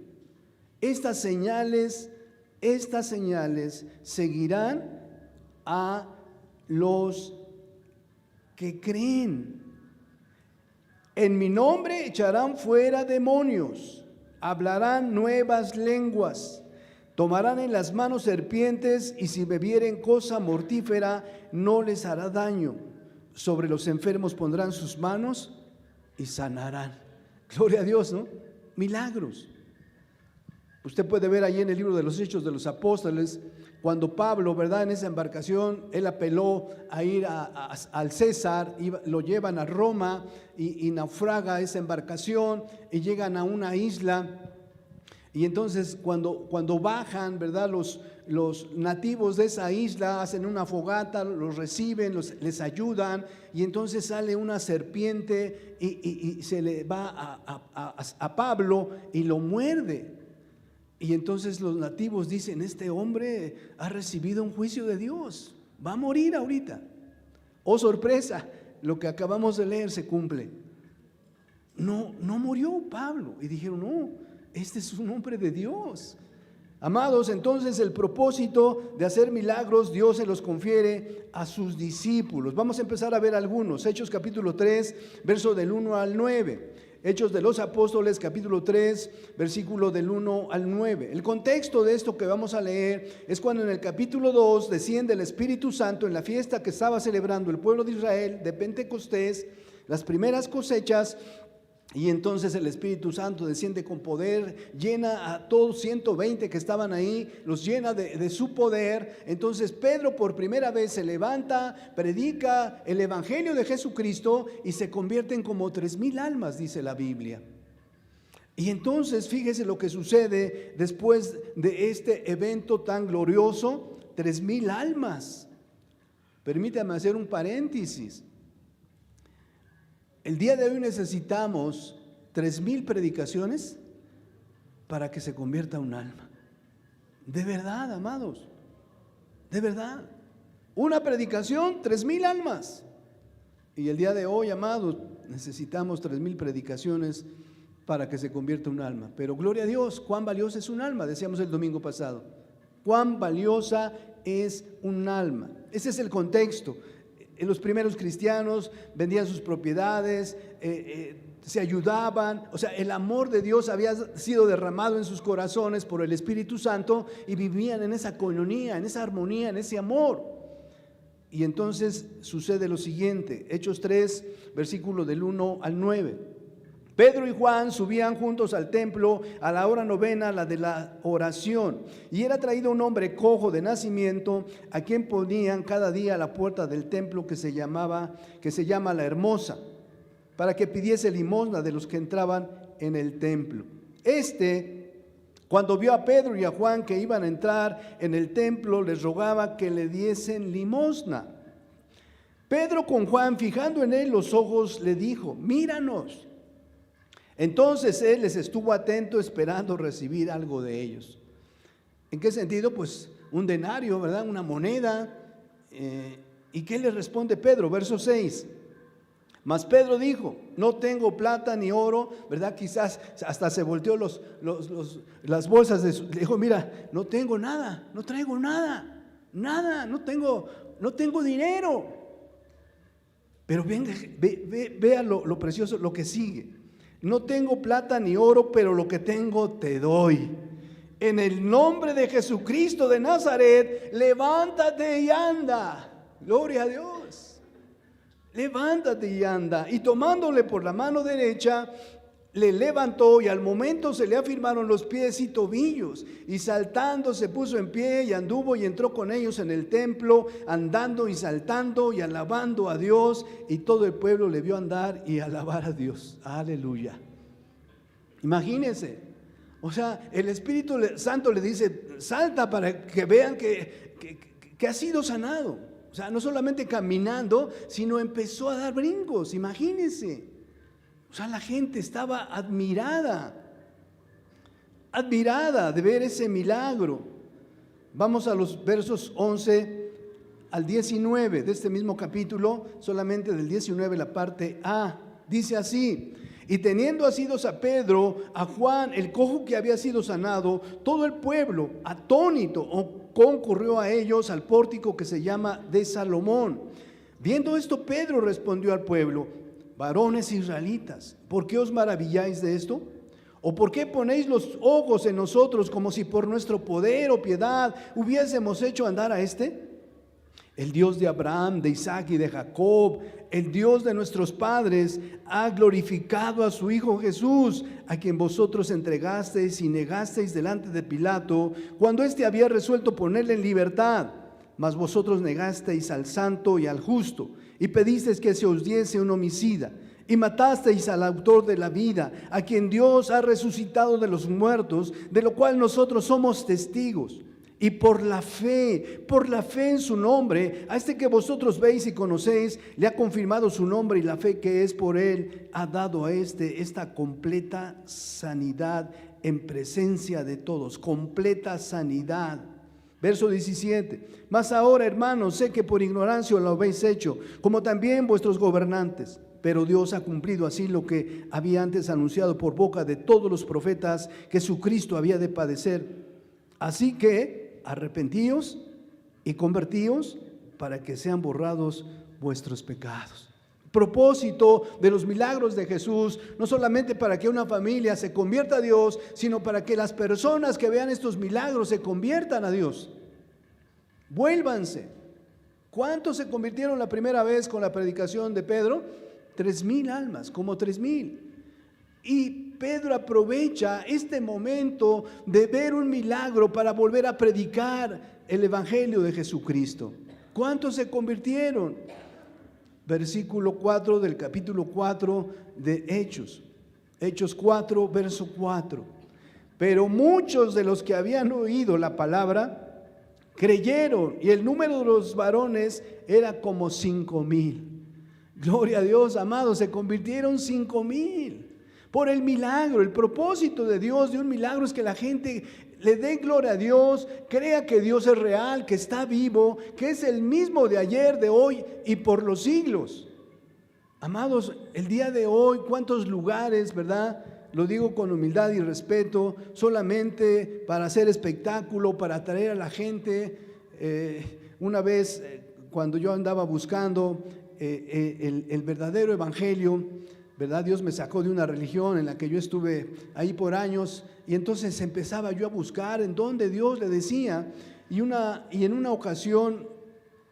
Estas señales seguirán a los que creen. En mi nombre echarán fuera demonios, hablarán nuevas lenguas, tomarán en las manos serpientes, y si bebieren cosa mortífera no les hará daño. Sobre los enfermos pondrán sus manos y sanarán. Gloria a Dios, ¿no? Milagros. Usted puede ver allí en el libro de los Hechos de los Apóstoles, cuando Pablo, ¿verdad?, en esa embarcación, él apeló a ir al César, lo llevan a Roma y naufraga esa embarcación y llegan a una isla. Y entonces cuando bajan, ¿verdad?, los nativos de esa isla hacen una fogata, los reciben, les ayudan, y entonces sale una serpiente y se le va a Pablo y lo muerde. Y entonces los nativos dicen: este hombre ha recibido un juicio de Dios, va a morir ahorita. Oh sorpresa, lo que acabamos de leer se cumple. No murió Pablo. Y dijeron, no, este es un hombre de Dios. Amados, entonces el propósito de hacer milagros Dios se los confiere a sus discípulos. Vamos a empezar a ver algunos. Hechos capítulo 3, verso del 1 al 9. Hechos de los Apóstoles capítulo 3, versículo del 1 al 9. El contexto de esto que vamos a leer es cuando en el capítulo 2 desciende el Espíritu Santo en la fiesta que estaba celebrando el pueblo de Israel de Pentecostés, las primeras cosechas. Y entonces el Espíritu Santo desciende con poder, llena a todos 120 que estaban ahí, los llena de su poder. Entonces Pedro por primera vez se levanta, predica el Evangelio de Jesucristo y se convierten como 3,000 almas, dice la Biblia. Y entonces fíjese lo que sucede después de este evento tan glorioso, 3,000 almas. Permítame hacer un paréntesis. El día de hoy necesitamos 3,000 predicaciones para que se convierta un alma. De verdad, amados, de verdad. Una predicación, 3,000 almas. Y el día de hoy, amados, necesitamos 3,000 predicaciones para que se convierta un alma. Pero gloria a Dios, cuán valiosa es un alma, decíamos el domingo pasado. Cuán valiosa es un alma. Ese es el contexto. Los primeros cristianos vendían sus propiedades, se ayudaban, o sea, el amor de Dios había sido derramado en sus corazones por el Espíritu Santo y vivían en esa coinonía, en esa armonía, en ese amor. Y entonces sucede lo siguiente, Hechos 3, versículo del 1 al 9. Pedro y Juan subían juntos al templo a la hora novena, la de la oración, y era traído un hombre cojo de nacimiento, a quien ponían cada día a la puerta del templo que se llama La Hermosa, para que pidiese limosna de los que entraban en el templo. Cuando vio a Pedro y a Juan que iban a entrar en el templo, les rogaba que le diesen limosna. Pedro con Juan, fijando en él los ojos, le dijo, míranos. Entonces él les estuvo atento esperando recibir algo de ellos. ¿En qué sentido? Pues un denario, ¿verdad? Una moneda. ¿Y qué le responde Pedro? Verso 6. Mas Pedro dijo, no tengo plata ni oro, ¿verdad? Quizás hasta se volteó las bolsas le dijo, mira, no tengo nada, no traigo nada, no tengo dinero. Pero vea lo precioso, lo que sigue. No tengo plata ni oro, pero lo que tengo te doy. En el nombre de Jesucristo de Nazaret, levántate y anda. Gloria a Dios. Levántate y anda. Y tomándole por la mano derecha, le levantó y al momento se le afirmaron los pies y tobillos. Y saltando se puso en pie y anduvo y entró con ellos en el templo, andando y saltando y alabando a Dios. Y todo el pueblo le vio andar y alabar a Dios. Aleluya. Imagínense. O sea, el Espíritu Santo le dice, salta para que vean que ha sido sanado. O sea, no solamente caminando, sino empezó a dar brincos. Imagínense. O sea, la gente estaba admirada de ver ese milagro. Vamos a los versos 11 al 19 de este mismo capítulo, solamente del 19 la parte A. Dice así, y teniendo asidos a Pedro, a Juan, el cojo que había sido sanado, todo el pueblo, atónito, concurrió a ellos al pórtico que se llama de Salomón. Viendo esto, Pedro respondió al pueblo, varones israelitas, ¿por qué os maravilláis de esto? ¿O por qué ponéis los ojos en nosotros como si por nuestro poder o piedad hubiésemos hecho andar a este? El Dios de Abraham, de Isaac y de Jacob, el Dios de nuestros padres, ha glorificado a su Hijo Jesús, a quien vosotros entregasteis y negasteis delante de Pilato, cuando éste había resuelto ponerle en libertad. Mas vosotros negasteis al santo y al justo, y pedisteis que se os diese un homicida, y matasteis al autor de la vida, a quien Dios ha resucitado de los muertos, de lo cual nosotros somos testigos. Y por la fe en su nombre, a este que vosotros veis y conocéis, le ha confirmado su nombre, y la fe que es por él ha dado a esta completa sanidad en presencia de todos. Completa sanidad. Verso 17, mas ahora, hermanos, sé que por ignorancia lo habéis hecho, como también vuestros gobernantes. Pero Dios ha cumplido así lo que había antes anunciado por boca de todos los profetas, que su Cristo había de padecer. Así que arrepentíos y convertíos para que sean borrados vuestros pecados. Propósito de los milagros de Jesús, no solamente para que una familia se convierta a Dios, sino para que las personas que vean estos milagros se conviertan a Dios. Vuélvanse. ¿Cuántos se convirtieron la primera vez con la predicación de Pedro? 3,000 almas, como 3,000. Y Pedro aprovecha este momento de ver un milagro para volver a predicar el evangelio de Jesucristo. ¿Cuántos se convirtieron? Versículo 4 del capítulo 4 de Hechos. Hechos 4, verso 4. Pero muchos de los que habían oído la palabra creyeron, y el número de los varones era como 5,000. Gloria a Dios, amados, se convirtieron 5,000 por el milagro. El propósito de Dios de un milagro es que la gente le dé gloria a Dios, crea que Dios es real, que está vivo, que es el mismo de ayer, de hoy y por los siglos. Amados, el día de hoy, ¿cuántos lugares, verdad? Lo digo con humildad y respeto, solamente para hacer espectáculo, para atraer a la gente. Una vez, cuando yo andaba buscando el verdadero evangelio, ¿verdad? Dios me sacó de una religión en la que yo estuve ahí por años, y entonces empezaba yo a buscar en donde Dios le decía, y en una ocasión,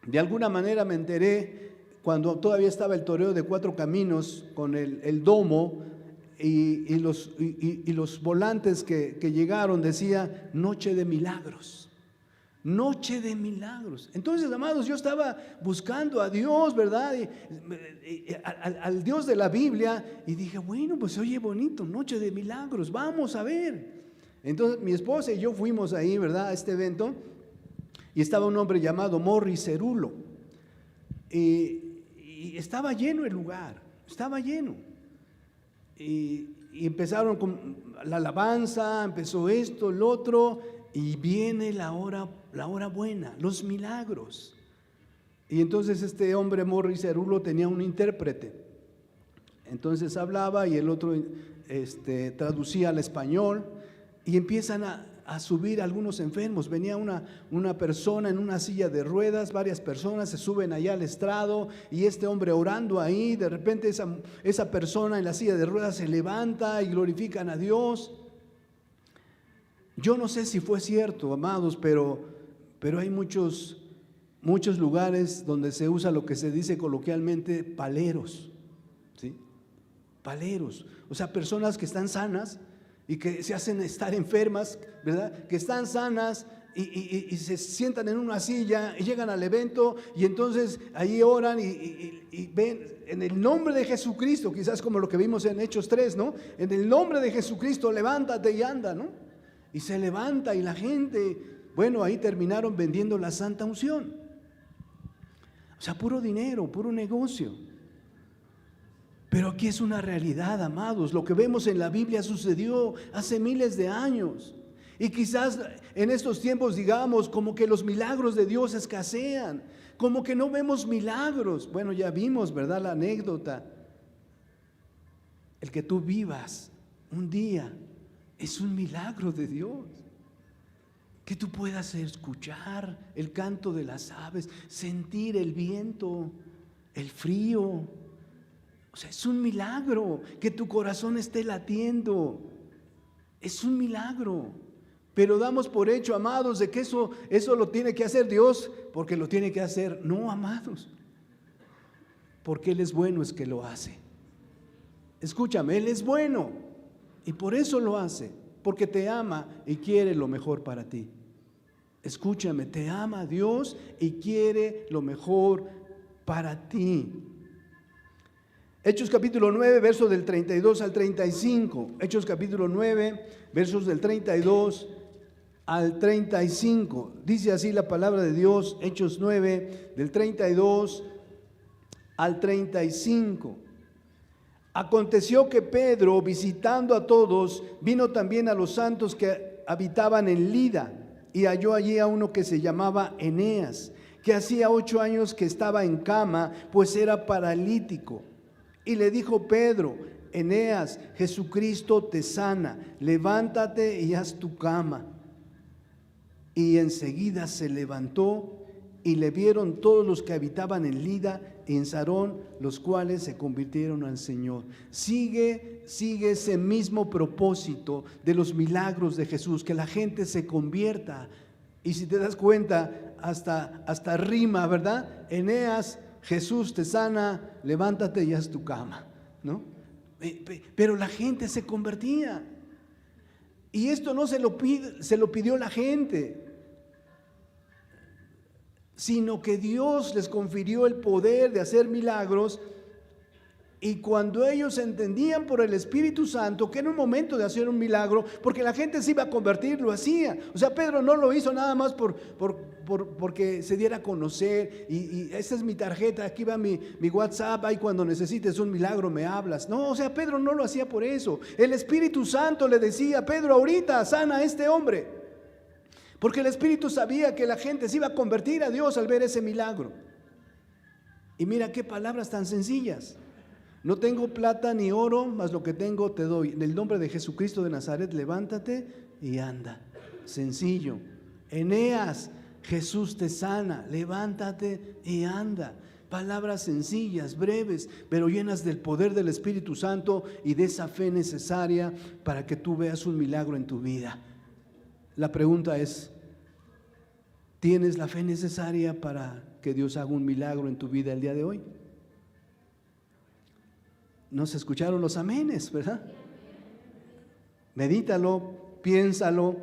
de alguna manera me enteré, cuando todavía estaba el toreo de 4 caminos con el domo, y los volantes que llegaron decía noche de milagros. Noche de milagros. Entonces, amados, yo estaba buscando a Dios, ¿verdad? Al Dios de la Biblia, y dije, bueno, pues oye bonito, noche de milagros, vamos a ver. Entonces mi esposa y yo fuimos ahí, ¿verdad?, a este evento, y estaba un hombre llamado Morris Cerulo, y estaba lleno el lugar, estaba lleno. Y empezaron con la alabanza, empezó esto, el otro, y viene la hora buena, los milagros. Y entonces este hombre Morris Cerulo tenía un intérprete. Entonces hablaba y el otro traducía al español, y empiezan a subir algunos enfermos. Venía una persona en una silla de ruedas, varias personas se suben allá al estrado, y este hombre orando ahí, de repente esa persona en la silla de ruedas se levanta y glorifican a Dios. Yo no sé si fue cierto, amados, pero hay muchos lugares donde se usa lo que se dice coloquialmente paleros, ¿sí? Paleros, o sea, personas que están sanas y que se hacen estar enfermas, ¿verdad? Que están sanas y se sientan en una silla y llegan al evento, y entonces ahí oran y ven en el nombre de Jesucristo, quizás como lo que vimos en Hechos 3, ¿no? En el nombre de Jesucristo, levántate y anda, ¿no? Y se levanta, y la gente, bueno, ahí terminaron vendiendo la santa unción. O sea, puro dinero, puro negocio. Pero aquí es una realidad, amados. Lo que vemos en la Biblia sucedió hace miles de años. Y quizás en estos tiempos digamos como que los milagros de Dios escasean, como que no vemos milagros. Bueno, ya vimos, ¿verdad?, la anécdota. El que tú vivas un día es un milagro de Dios. Que tú puedas escuchar el canto de las aves, sentir el viento, el frío. O sea, es un milagro que tu corazón esté latiendo. Es un milagro. Pero damos por hecho, amados, de que eso lo tiene que hacer Dios porque lo tiene que hacer. No, amados, porque Él es bueno, es que lo hace. Escúchame, Él es bueno y por eso lo hace, porque te ama y quiere lo mejor para ti. Escúchame, te ama Dios y quiere lo mejor para ti. Hechos capítulo 9, versos del 32 al 35. Hechos capítulo 9, versos del 32 al 35. Dice así la palabra de Dios, Hechos 9, del 32 al 35. Aconteció que Pedro, visitando a todos, vino también a los santos que habitaban en Lida y halló allí a uno que se llamaba Eneas, que hacía 8 años que estaba en cama, pues era paralítico. Y le dijo Pedro: Eneas, Jesucristo te sana, levántate y haz tu cama. Y enseguida se levantó, y le vieron todos los que habitaban en Lida y en Sarón, los cuales se convirtieron al Señor. Sigue ese mismo propósito de los milagros de Jesús, que la gente se convierta. Y si te das cuenta, hasta rima, ¿verdad? Eneas, Jesús te sana, levántate y haz tu cama, ¿no? Pero la gente se convertía. Y esto no se lo pidió la gente, sino que Dios les confirió el poder de hacer milagros. Y cuando ellos entendían por el Espíritu Santo que era un momento de hacer un milagro, porque la gente se iba a convertir, lo hacía. O sea, Pedro no lo hizo nada más porque se diera a conocer, y esta es mi tarjeta, aquí va mi WhatsApp, ahí cuando necesites un milagro me hablas. No, o sea, Pedro no lo hacía por eso. El Espíritu Santo le decía: Pedro, ahorita sana a este hombre. Porque el Espíritu sabía que la gente se iba a convertir a Dios al ver ese milagro. Y mira qué palabras tan sencillas. No tengo plata ni oro, mas lo que tengo te doy. En el nombre de Jesucristo de Nazaret, levántate y anda. Sencillo. Eneas, Jesús te sana, levántate y anda. Palabras sencillas, breves, pero llenas del poder del Espíritu Santo y de esa fe necesaria para que tú veas un milagro en tu vida. La pregunta es: ¿tienes la fe necesaria para que Dios haga un milagro en tu vida el día de hoy? No se escucharon los amenes, ¿verdad? Medítalo, piénsalo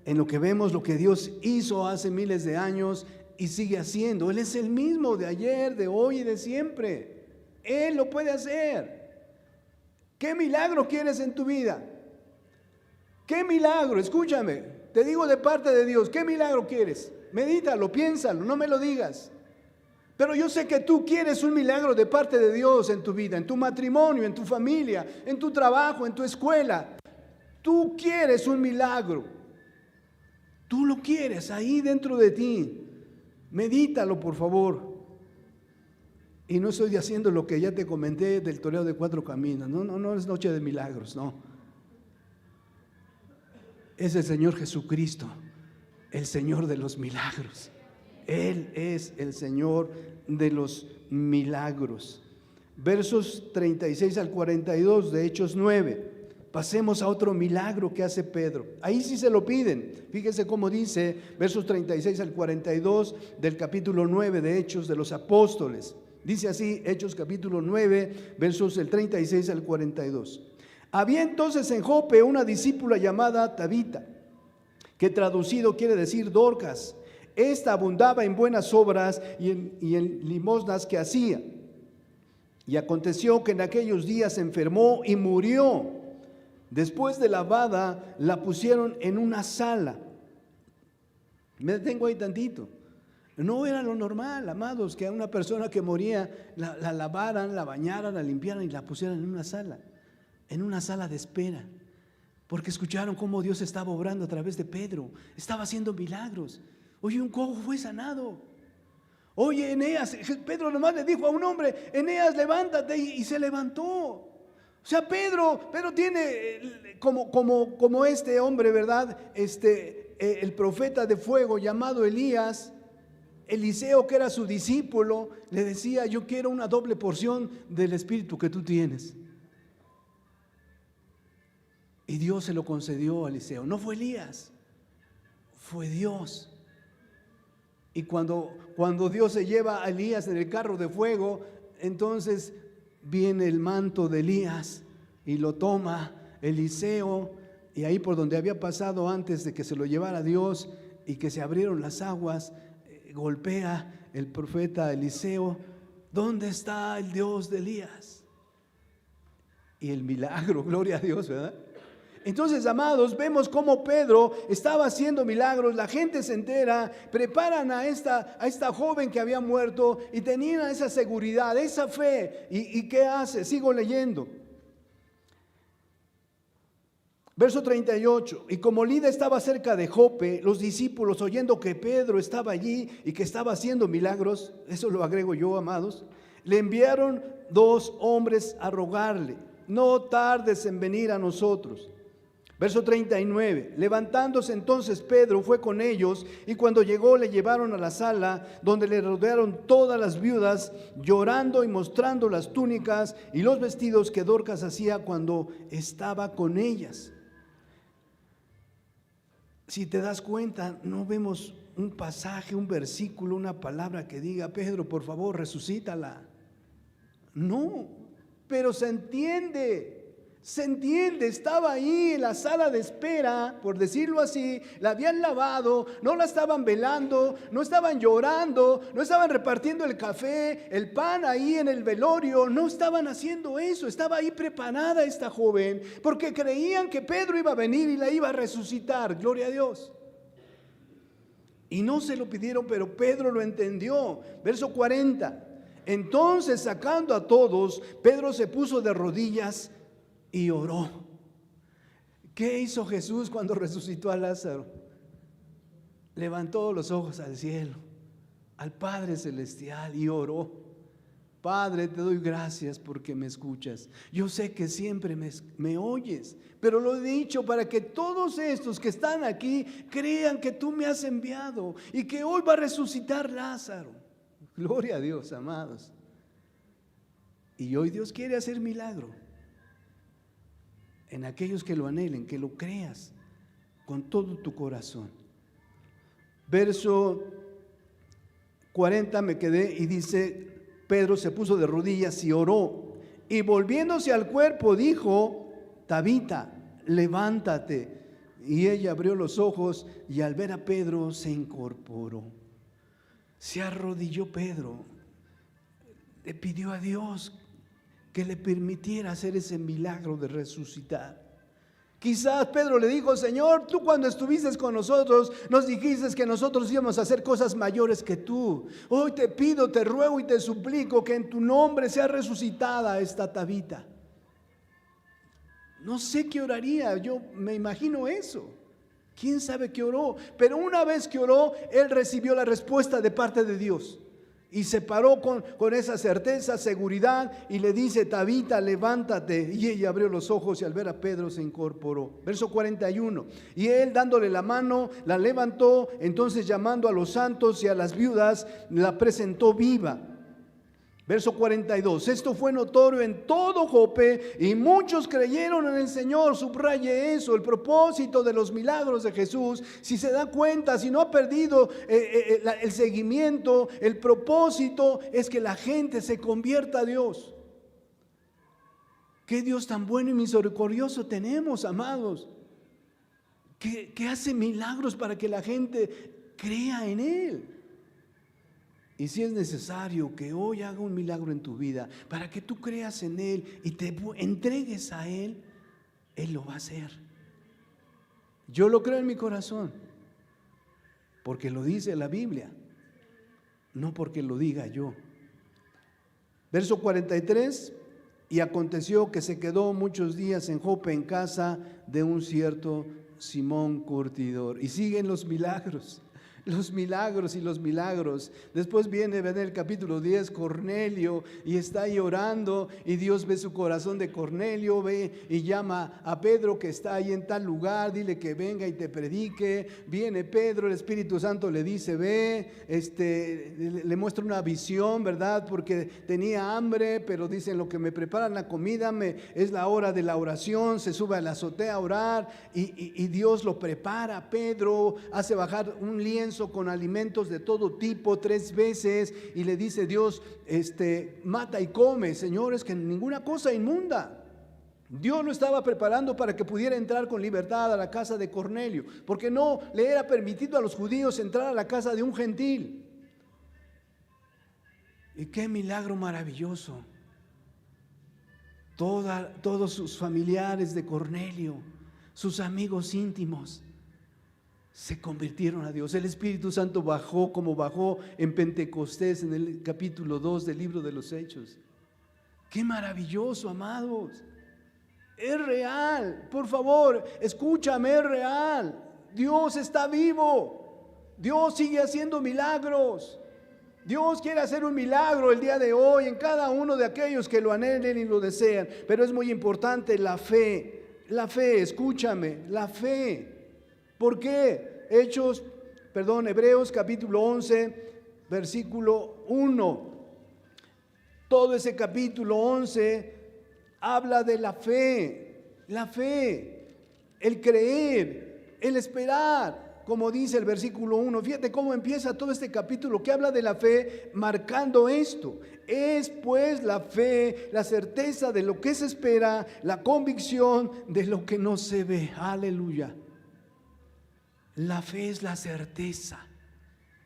en lo que vemos, lo que Dios hizo hace miles de años y sigue haciendo. Él es el mismo de ayer, de hoy y de siempre. Él lo puede hacer. ¿Qué milagro quieres en tu vida? ¿Qué milagro? Escúchame. Te digo de parte de Dios, ¿qué milagro quieres? Medítalo, piénsalo, no me lo digas. Pero yo sé que tú quieres un milagro de parte de Dios en tu vida, en tu matrimonio, en tu familia, en tu trabajo, en tu escuela. Tú quieres un milagro. Tú lo quieres ahí dentro de ti. Medítalo, por favor. Y no estoy haciendo lo que ya te comenté del toreo de 4 caminos. No es noche de milagros, no. Es el Señor Jesucristo, el Señor de los milagros. Él es el Señor de los milagros. Versos 36 al 42 de Hechos 9. Pasemos a otro milagro que hace Pedro. Ahí sí se lo piden. Fíjense cómo dice versos 36 al 42 del capítulo 9 de Hechos de los Apóstoles. Dice así, Hechos capítulo 9, versos del 36 al 42. Había entonces en Jope una discípula llamada Tabita, que traducido quiere decir Dorcas. Esta abundaba en buenas obras y en limosnas que hacía. Y aconteció que en aquellos días se enfermó y murió. Después de lavada, la pusieron en una sala. Me detengo ahí tantito. No era lo normal, amados, que a una persona que moría la lavaran, la bañaran, la limpiaran y la pusieran en una sala de espera. Porque escucharon cómo Dios estaba obrando a través de Pedro. Estaba haciendo milagros. Oye, un cojo fue sanado. Oye, Eneas, Pedro nomás le dijo a un hombre: Eneas, levántate, y se levantó. O sea, Pedro tiene como este hombre, ¿verdad? El profeta de fuego llamado Elías. Eliseo, que era su discípulo, le decía: yo quiero una doble porción del espíritu que tú tienes. Y Dios se lo concedió a Eliseo. No fue Elías, fue Dios. Y cuando Dios se lleva a Elías en el carro de fuego, entonces viene el manto de Elías y lo toma Eliseo, y ahí por donde había pasado antes de que se lo llevara Dios y que se abrieron las aguas, golpea el profeta Eliseo: ¿dónde está el Dios de Elías? Y el milagro, gloria a Dios, ¿verdad? Entonces, amados, vemos cómo Pedro estaba haciendo milagros. La gente se entera, preparan a esta joven que había muerto y tenían esa seguridad, esa fe. ¿Y qué hace? Sigo leyendo. Verso 38, y como Lida estaba cerca de Jope, los discípulos, oyendo que Pedro estaba allí y que estaba haciendo milagros, eso lo agrego yo, amados, le enviaron 2 hombres a rogarle: no tardes en venir a nosotros. Verso 39, levantándose entonces Pedro fue con ellos, y cuando llegó le llevaron a la sala donde le rodearon todas las viudas, llorando y mostrando las túnicas y los vestidos que Dorcas hacía cuando estaba con ellas. Si te das cuenta, no vemos un pasaje, un versículo, una palabra que diga: Pedro, por favor, resucítala. No, pero se entiende, estaba ahí en la sala de espera, por decirlo así, la habían lavado, no la estaban velando, no estaban llorando, no estaban repartiendo el café, el pan ahí en el velorio, no estaban haciendo eso. Estaba ahí preparada esta joven, porque creían que Pedro iba a venir y la iba a resucitar, gloria a Dios. Y no se lo pidieron, pero Pedro lo entendió. Verso 40, entonces sacando a todos, Pedro se puso de rodillas y oró. ¿Qué hizo Jesús cuando resucitó a Lázaro? Levantó los ojos al cielo, al Padre Celestial, y oró: Padre, te doy gracias porque me escuchas. Yo sé que siempre me oyes, pero lo he dicho para que todos estos que están aquí crean que tú me has enviado y que hoy va a resucitar Lázaro. Gloria a Dios, amados. Y hoy Dios quiere hacer milagro en aquellos que lo anhelen, que lo creas con todo tu corazón. Verso 40 me quedé, y dice: Pedro se puso de rodillas y oró, y volviéndose al cuerpo dijo: Tabita, levántate. Y ella abrió los ojos, y al ver a Pedro se incorporó. Se arrodilló Pedro, le pidió a Dios que le permitiera hacer ese milagro de resucitar. Quizás Pedro le dijo: Señor, tú cuando estuviste con nosotros nos dijiste que nosotros íbamos a hacer cosas mayores que tú. Hoy te pido, te ruego y te suplico que en tu nombre sea resucitada esta Tabita. No sé qué oraría, yo me imagino eso. ¿Quién sabe qué oró? Pero una vez que oró, él recibió la respuesta de parte de Dios. Y se paró con esa certeza, seguridad, y le dice: Tabita, levántate. Y ella abrió los ojos, y al ver a Pedro se incorporó. Verso 41, y él, dándole la mano, la levantó. Entonces, llamando a los santos y a las viudas, la presentó viva. Verso 42, esto fue notorio en todo Jope, y muchos creyeron en el Señor. Subraye eso, el propósito de los milagros de Jesús. Si se da cuenta, si no ha perdido el seguimiento, el propósito es que la gente se convierta a Dios. Qué Dios tan bueno y misericordioso tenemos, amados, que hace milagros para que la gente crea en Él. Y si es necesario que hoy haga un milagro en tu vida para que tú creas en Él y te entregues a Él, Él lo va a hacer. Yo lo creo en mi corazón, porque lo dice la Biblia, no porque lo diga yo. Verso 43, y aconteció que se quedó muchos días en Jope, en casa de un cierto Simón curtidor. Y siguen los milagros. Los milagros y los milagros. Después viene el capítulo 10, Cornelio, y está ahí orando, y Dios ve su corazón de Cornelio, ve y llama a Pedro que está ahí en tal lugar, dile que venga y te predique. Viene Pedro, el Espíritu Santo le dice: ve, le muestra una visión, ¿verdad? Porque tenía hambre, pero dice: en lo que me preparan la comida, es la hora de la oración. Se sube a la azotea a orar, y Dios lo prepara. Pedro hace bajar un lienzo con alimentos de todo tipo 3 veces, y le dice Dios: mata y come, señores, que ninguna cosa inmunda. Dios lo estaba preparando para que pudiera entrar con libertad a la casa de Cornelio, porque no le era permitido a los judíos entrar a la casa de un gentil. Y qué milagro maravilloso. Todos sus familiares de Cornelio, sus amigos íntimos, se convirtieron a Dios. El Espíritu Santo bajó como bajó en Pentecostés, en el capítulo 2 del libro de los Hechos. ¡Qué maravilloso, amados! Es real. Por favor, escúchame, es real. Dios está vivo. Dios sigue haciendo milagros. Dios quiere hacer un milagro el día de hoy en cada uno de aquellos que lo anhelen y lo desean. Pero es muy importante la fe. La fe, escúchame, la fe. ¿Por qué? Hebreos capítulo 11, versículo 1. Todo ese capítulo 11 habla de la fe, el creer, el esperar, como dice el versículo 1. Fíjate cómo empieza todo este capítulo que habla de la fe, marcando esto. Es pues la fe, la certeza de lo que se espera, la convicción de lo que no se ve. Aleluya. La fe es la certeza.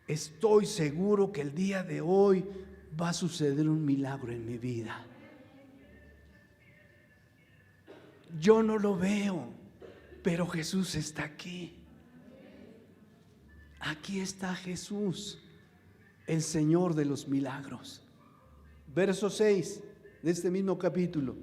Estoy seguro que el día de hoy va a suceder un milagro en mi vida. Yo no lo veo, pero Jesús está aquí. Aquí está Jesús, el Señor de los milagros. Verso 6 de este mismo capítulo.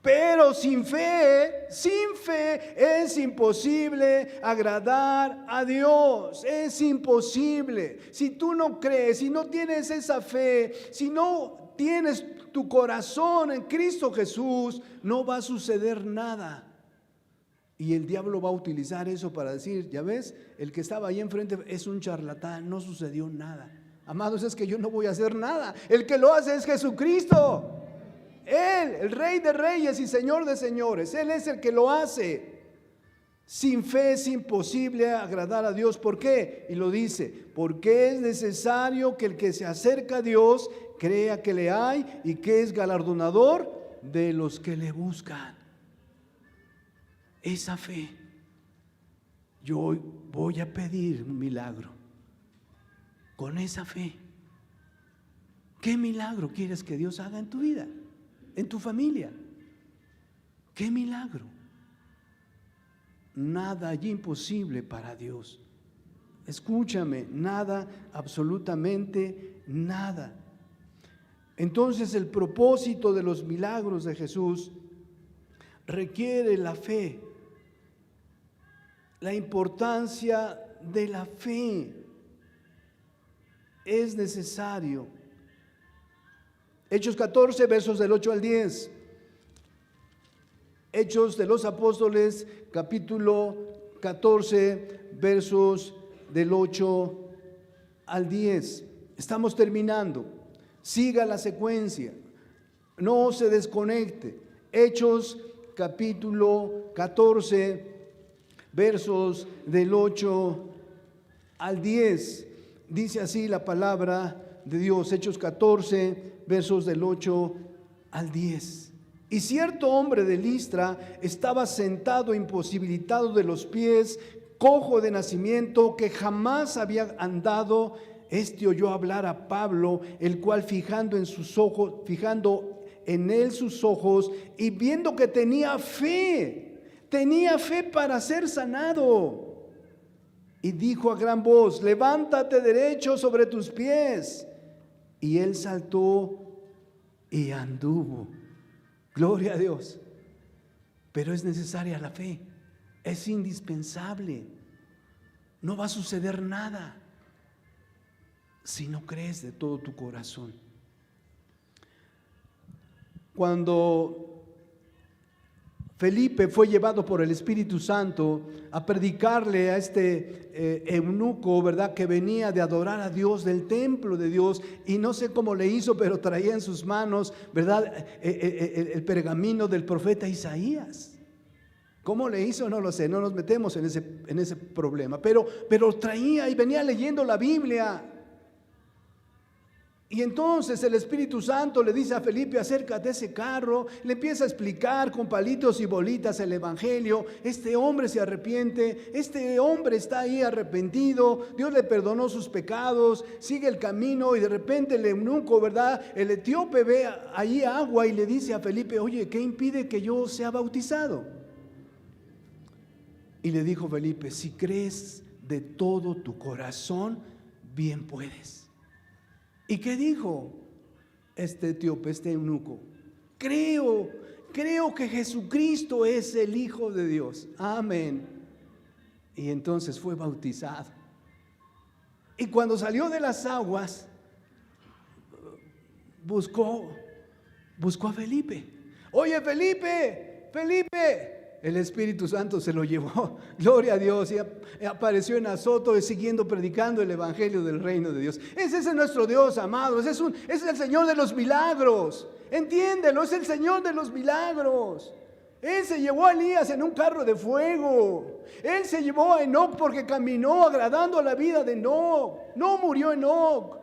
Pero sin fe es imposible agradar a Dios. Es imposible. Si tú no crees, si no tienes esa fe, si no tienes tu corazón en Cristo Jesús, no va a suceder nada. Y el diablo va a utilizar eso para decir, ya ves, el que estaba ahí enfrente es un charlatán, no sucedió nada. Amados, es que yo no voy a hacer nada. El que lo hace es Jesucristo. Él, el Rey de Reyes y Señor de Señores, Él es el que lo hace. Sin fe es imposible agradar a Dios. ¿Por qué? Y lo dice, porque es necesario que el que se acerca a Dios crea que le hay y que es galardonador de los que le buscan. Esa fe. Yo voy a pedir un milagro con esa fe. ¿Qué milagro quieres que Dios haga en tu vida? En tu familia. ¿Qué milagro? Nada allí imposible para Dios. Escúchame, nada, absolutamente nada. Entonces el propósito de los milagros de Jesús requiere la fe. La importancia de la fe es necesario. Hechos 14, versos del 8 al 10. Hechos de los Apóstoles, capítulo 14, versos del 8 al 10. Estamos terminando. Siga la secuencia. No se desconecte. Hechos, capítulo 14, versos del 8 al 10. Dice así la palabra de Dios. Hechos 14, versos del 8 al 10. Y cierto hombre de Listra estaba sentado imposibilitado de los pies, cojo de nacimiento, que jamás había andado. Este oyó hablar a Pablo, el cual fijando en él sus ojos y viendo que tenía fe para ser sanado. Y dijo a gran voz: levántate derecho sobre tus pies. Y él saltó y anduvo. Gloria a Dios. Pero es necesaria la fe. Es indispensable. No va a suceder nada si no crees de todo tu corazón. Cuando Felipe fue llevado por el Espíritu Santo a predicarle a este eunuco, ¿verdad?, que venía de adorar a Dios, del templo de Dios, y no sé cómo le hizo, pero traía en sus manos, ¿verdad?, el pergamino del profeta Isaías. ¿Cómo le hizo? No lo sé, no nos metemos en ese problema, pero traía y venía leyendo la Biblia. Y entonces el Espíritu Santo le dice a Felipe: acércate a ese carro. Le empieza a explicar con palitos y bolitas el evangelio. Este hombre se arrepiente, este hombre está ahí arrepentido, Dios le perdonó sus pecados, sigue el camino. Y de repente el eunuco, ¿verdad?, el etíope, ve ahí agua y le dice a Felipe: oye, ¿qué impide que yo sea bautizado? Y le dijo Felipe: si crees de todo tu corazón, bien puedes. ¿Y qué dijo este etíope, este eunuco? Creo creo que Jesucristo es el Hijo de Dios. Amén. Y entonces fue bautizado. Y cuando salió de las aguas, buscó a Felipe. Oye, Felipe. El Espíritu Santo se lo llevó, gloria a Dios, y apareció en Azoto siguiendo predicando el Evangelio del Reino de Dios. Ese es nuestro Dios, amados, es el Señor de los milagros, entiéndelo, es el Señor de los milagros. Él se llevó a Elías en un carro de fuego, Él se llevó a Enoc porque caminó agradando a la vida de Enoc, no murió Enoc.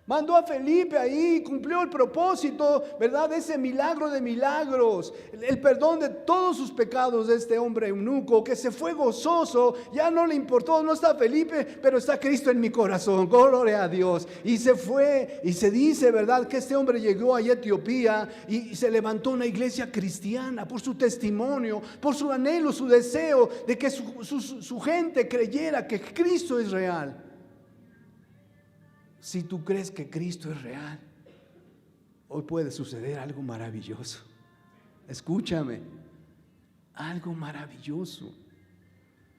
Mandó a Felipe ahí, cumplió el propósito, ¿verdad? Ese milagro de milagros, el perdón de todos sus pecados de este hombre eunuco que se fue gozoso, ya no le importó, no está Felipe, pero está Cristo en mi corazón, gloria a Dios. Y se fue, y se dice, ¿verdad? Que este hombre llegó a Etiopía y se levantó una iglesia cristiana por su testimonio, por su anhelo, su deseo de que su gente creyera que Cristo es real. Si tú crees que Cristo es real, hoy puede suceder algo maravilloso. Escúchame, algo maravilloso.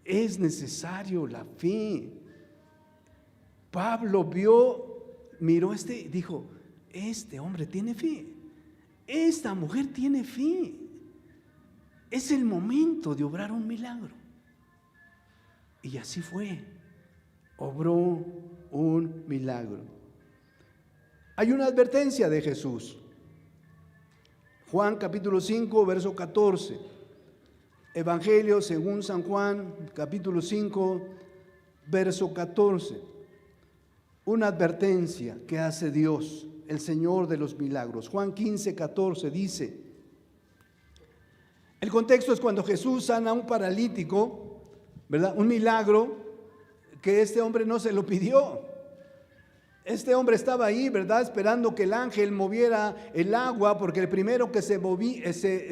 Es necesario la fe. Pablo miró y dijo, este hombre tiene fe, esta mujer tiene fe. Es el momento de obrar un milagro. Y así fue. Obró un milagro. Hay una advertencia de Jesús. Juan capítulo 5, verso 14. Evangelio según San Juan, capítulo 5, verso 14. Una advertencia que hace Dios, el Señor de los milagros. Juan 15, 14 dice, el contexto es cuando Jesús sana a un paralítico, ¿verdad? Un milagro que este hombre no se lo pidió. Este hombre estaba ahí, ¿verdad? Esperando que el ángel moviera el agua, porque el primero que se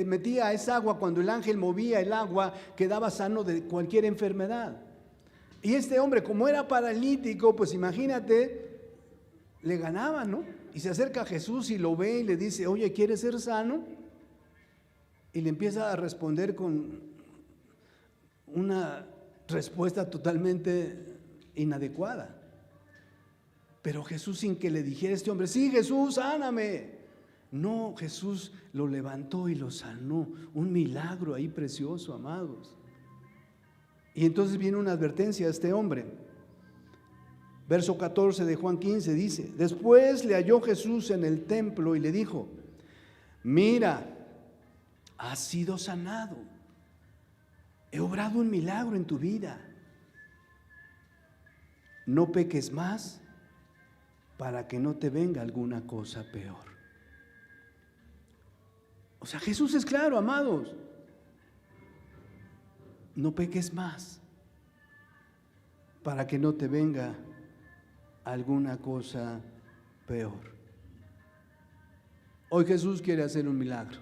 metía a esa agua, cuando el ángel movía el agua, quedaba sano de cualquier enfermedad. Y este hombre, como era paralítico, pues imagínate, le ganaba, ¿no? Y se acerca a Jesús y lo ve y le dice, oye, ¿quieres ser sano? Y le empieza a responder con una respuesta totalmente inadecuada. Pero Jesús, sin que le dijera a este hombre, sí, Jesús, sáname. No, Jesús lo levantó y lo sanó. Un milagro ahí precioso, amados. Y entonces viene una advertencia a este hombre. Verso 14 de Juan 15 dice, después le halló Jesús en el templo y le dijo, mira, has sido sanado. He obrado un milagro en tu vida. No peques más para que no te venga alguna cosa peor. O sea, Jesús es claro, amados. No peques más para que no te venga alguna cosa peor. Hoy Jesús quiere hacer un milagro.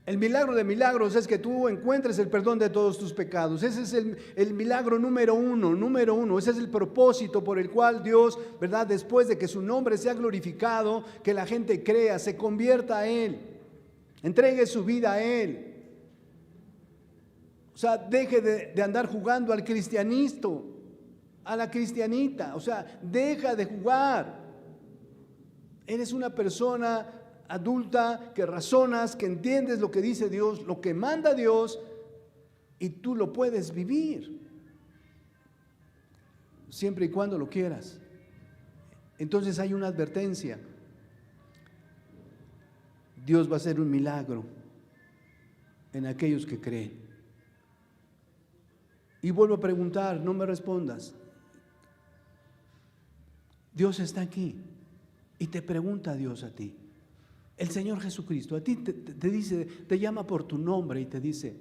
El milagro de milagros es que tú encuentres el perdón de todos tus pecados. Ese es el milagro número uno. Ese es el propósito por el cual Dios, ¿verdad? Después de que su nombre sea glorificado, que la gente crea, se convierta a Él, entregue su vida a Él. O sea, deje de andar jugando al cristianito, a la cristianita. O sea, deja de jugar. Eres una persona adulta, que razonas, que entiendes lo que dice Dios, lo que manda Dios, y tú lo puedes vivir, siempre y cuando lo quieras. Entonces hay una advertencia. Dios va a hacer un milagro en aquellos que creen. Y vuelvo a preguntar, no me respondas. Dios está aquí y te pregunta Dios a ti. El Señor Jesucristo a ti te dice, te llama por tu nombre y te dice,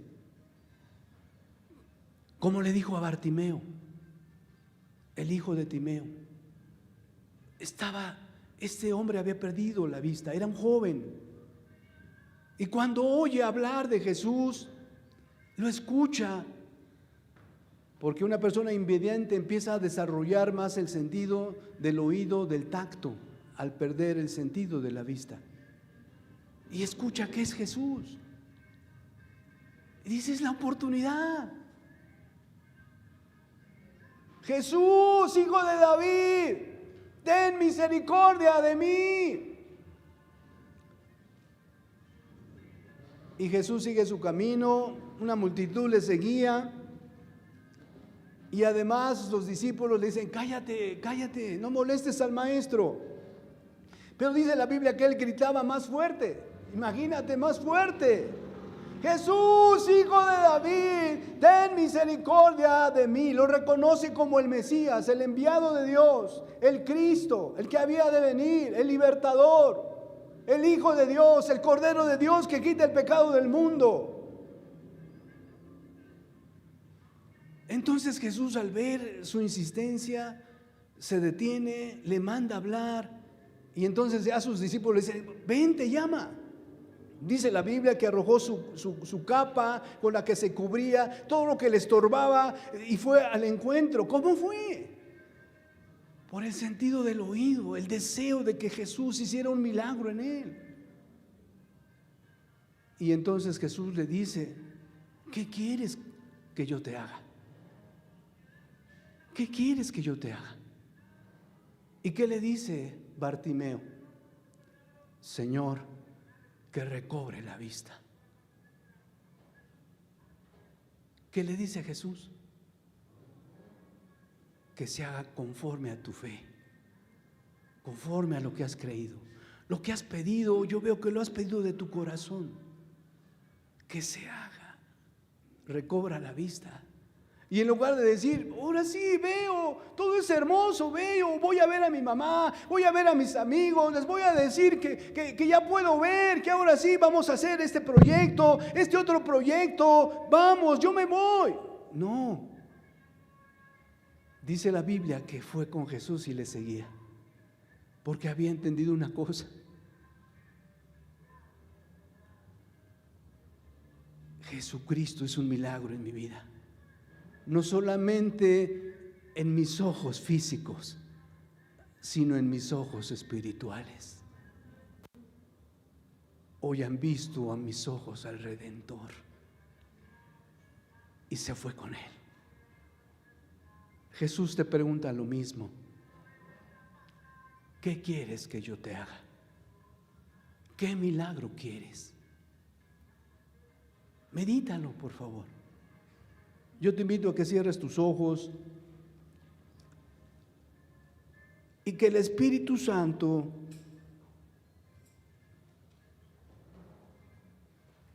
como le dijo a Bartimeo, el hijo de Timeo. Este hombre había perdido la vista, era un joven. Y cuando oye hablar de Jesús, lo escucha. Porque una persona invidente empieza a desarrollar más el sentido del oído, del tacto, al perder el sentido de la vista. y escucha que es Jesús. Y dice, es la oportunidad. Jesús, hijo de David, ten misericordia de mí. Y Jesús sigue su camino, una multitud le seguía. Y además los discípulos le dicen, cállate, cállate, no molestes al maestro. Pero dice la Biblia que él gritaba más fuerte. Imagínate, más fuerte. Jesús, hijo de David, ten misericordia de mí. Lo reconoce como el Mesías, el enviado de Dios, el Cristo, el que había de venir, el libertador, el Hijo de Dios, el Cordero de Dios que quita el pecado del mundo. Entonces Jesús, al ver su insistencia, se detiene, le manda hablar, y entonces a sus discípulos le dice, ven, te llama. Dice la Biblia que arrojó su capa con la que se cubría, todo lo que le estorbaba, y fue al encuentro. ¿Cómo fue? Por el sentido del oído, el deseo de que Jesús hiciera un milagro en él. Y entonces Jesús le dice, ¿qué quieres que yo te haga? ¿Qué quieres que yo te haga? ¿Y qué le dice Bartimeo? Señor, que recobre la vista. ¿Qué le dice Jesús? Que se haga conforme a tu fe, conforme a lo que has creído. Lo que has pedido, yo veo que lo has pedido de tu corazón. Que se haga, recobra la vista. Y en lugar de decir, ahora sí veo, todo es hermoso, veo, voy a ver a mi mamá, voy a ver a mis amigos, les voy a decir que ya puedo ver, que ahora sí vamos a hacer este proyecto, este otro proyecto, vamos, yo me voy. No. Dice la Biblia que fue con Jesús y le seguía, porque había entendido una cosa. Jesucristo es un milagro en mi vida. No solamente en mis ojos físicos, sino en mis ojos espirituales. Hoy han visto a mis ojos al Redentor y se fue con él. Jesús te pregunta lo mismo. ¿Qué quieres que yo te haga? ¿Qué milagro quieres? Medítalo, por favor. Yo te invito a que cierres tus ojos y que el Espíritu Santo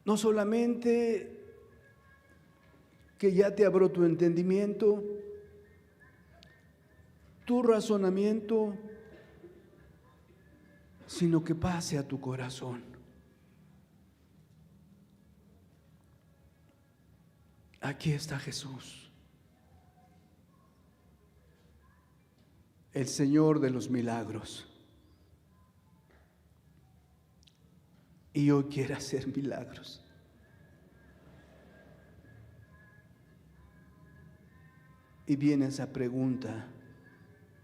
no solamente que ya te abrió tu entendimiento, tu razonamiento, sino que pase a tu corazón. Aquí está Jesús, el Señor de los milagros. Y hoy quiere hacer milagros. Y viene esa pregunta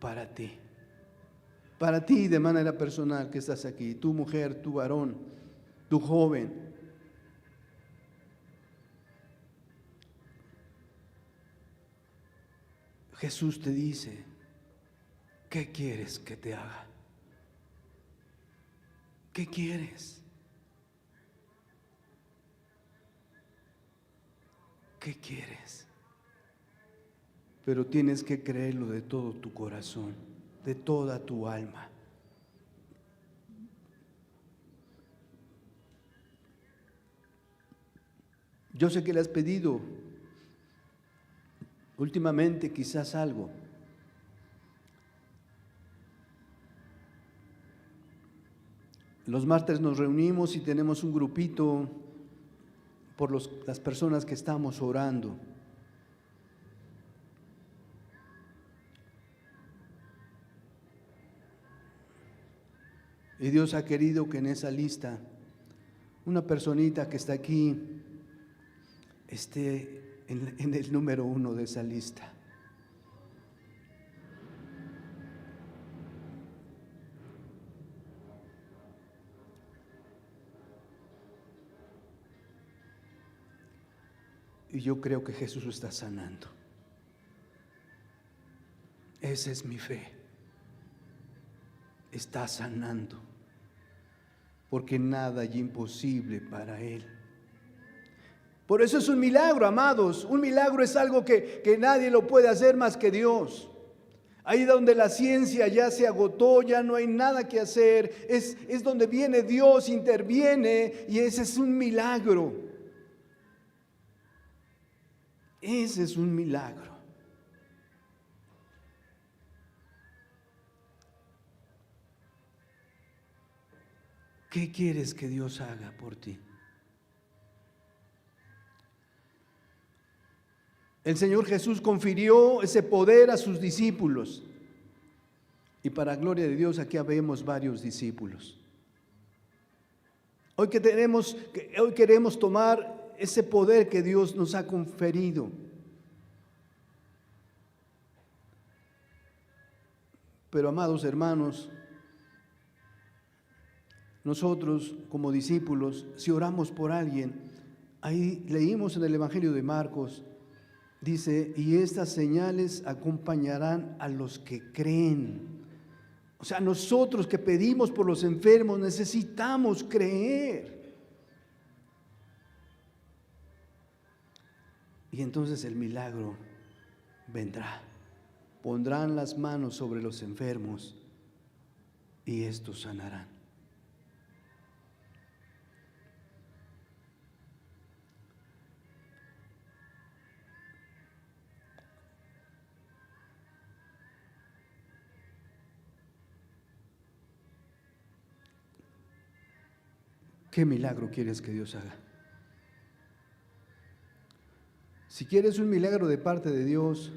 para ti de manera personal que estás aquí, tu mujer, tu varón, tu joven. Jesús te dice, ¿qué quieres que te haga? ¿Qué quieres? ¿Qué quieres? Pero tienes que creerlo de todo tu corazón, de toda tu alma. Yo sé que le has pedido últimamente quizás algo. Los martes nos reunimos y tenemos un grupito por las personas que estamos orando. Y Dios ha querido que en esa lista una personita que está aquí esté en el número 1 de esa lista. Y yo creo que Jesús está sanando. Esa es mi fe. Está sanando. Porque nada hay imposible para Él. Por eso es un milagro, amados. Un milagro es algo que nadie lo puede hacer más que Dios. Ahí donde la ciencia ya se agotó, ya no hay nada que hacer, es donde viene Dios, interviene, y ese es un milagro. Ese es un milagro. ¿Qué quieres que Dios haga por ti? El Señor Jesús confirió ese poder a sus discípulos. Y para gloria de Dios, aquí vemos varios discípulos. Hoy queremos tomar ese poder que Dios nos ha conferido. Pero amados hermanos, nosotros como discípulos, si oramos por alguien, ahí leímos en el Evangelio de Marcos, dice, y estas señales acompañarán a los que creen. O sea, nosotros que pedimos por los enfermos necesitamos creer. Y entonces el milagro vendrá. Pondrán las manos sobre los enfermos y estos sanarán. ¿Qué milagro quieres que Dios haga? Si quieres un milagro de parte de Dios,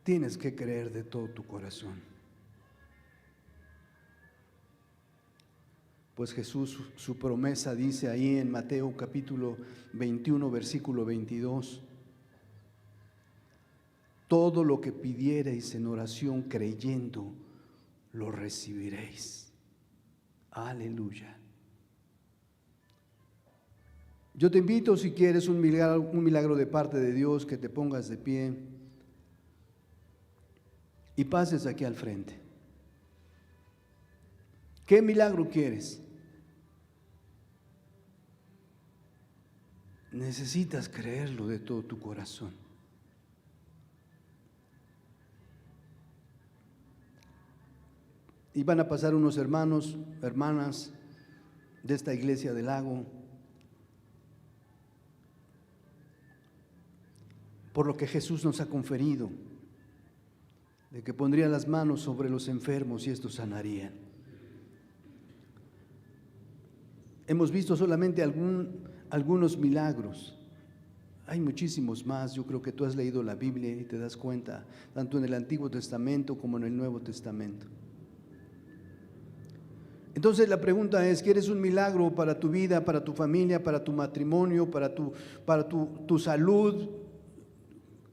tienes que creer de todo tu corazón. Pues Jesús, su promesa dice ahí en Mateo capítulo 21, versículo 22, todo lo que pidiereis en oración creyendo, lo recibiréis. Aleluya. Yo te invito, si quieres un milagro de parte de Dios, que te pongas de pie y pases aquí al frente. ¿Qué milagro quieres? Necesitas creerlo de todo tu corazón. Y van a pasar unos hermanos, hermanas de esta iglesia del Lago, por lo que Jesús nos ha conferido, de que pondría las manos sobre los enfermos y estos sanarían. Hemos visto solamente algunos milagros. Hay muchísimos más. Yo creo que tú has leído la Biblia y te das cuenta, tanto en el Antiguo Testamento como en el Nuevo Testamento. Entonces la pregunta es, ¿quieres un milagro para tu vida, para tu familia, para tu matrimonio, para tu salud?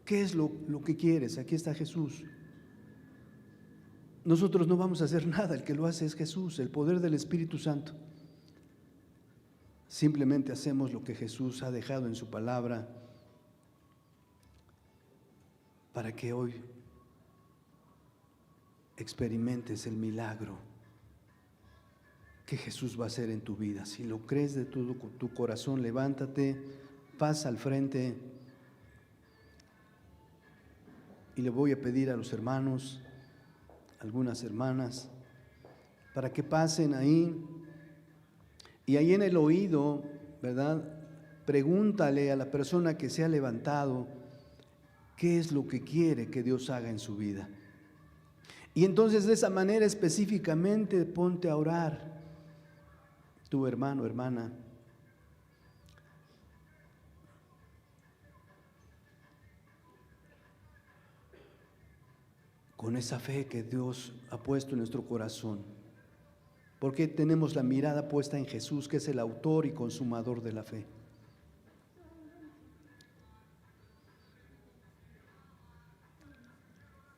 ¿Qué es lo que quieres? Aquí está Jesús. Nosotros no vamos a hacer nada, el que lo hace es Jesús, el poder del Espíritu Santo. Simplemente hacemos lo que Jesús ha dejado en su palabra para que hoy experimentes el milagro que Jesús va a hacer en tu vida. Si lo crees de todo tu corazón, levántate, pasa al frente. Y le voy a pedir a los hermanos, algunas hermanas, para que pasen ahí. Y ahí en el oído, ¿verdad? Pregúntale a la persona que se ha levantado qué es lo que quiere que Dios haga en su vida. Y entonces de esa manera específicamente ponte a orar. Tu hermano, hermana. Con esa fe que Dios ha puesto en nuestro corazón, porque tenemos la mirada puesta en Jesús, que es el autor y consumador de la fe.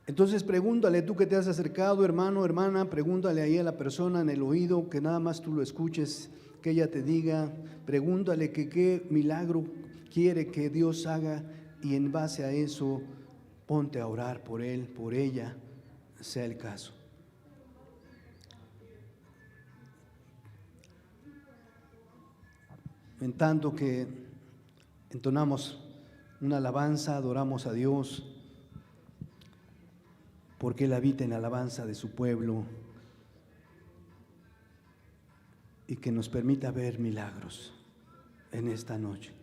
Entonces pregúntale, tú que te has acercado, hermano, hermana, pregúntale ahí a la persona en el oído, que nada más tú lo escuches, que ella te diga, pregúntale que qué milagro quiere que Dios haga, y en base a eso ponte a orar por él, por ella, sea el caso. En tanto que entonamos una alabanza, adoramos a Dios, porque Él habita en la alabanza de su pueblo, y que nos permita ver milagros en esta noche.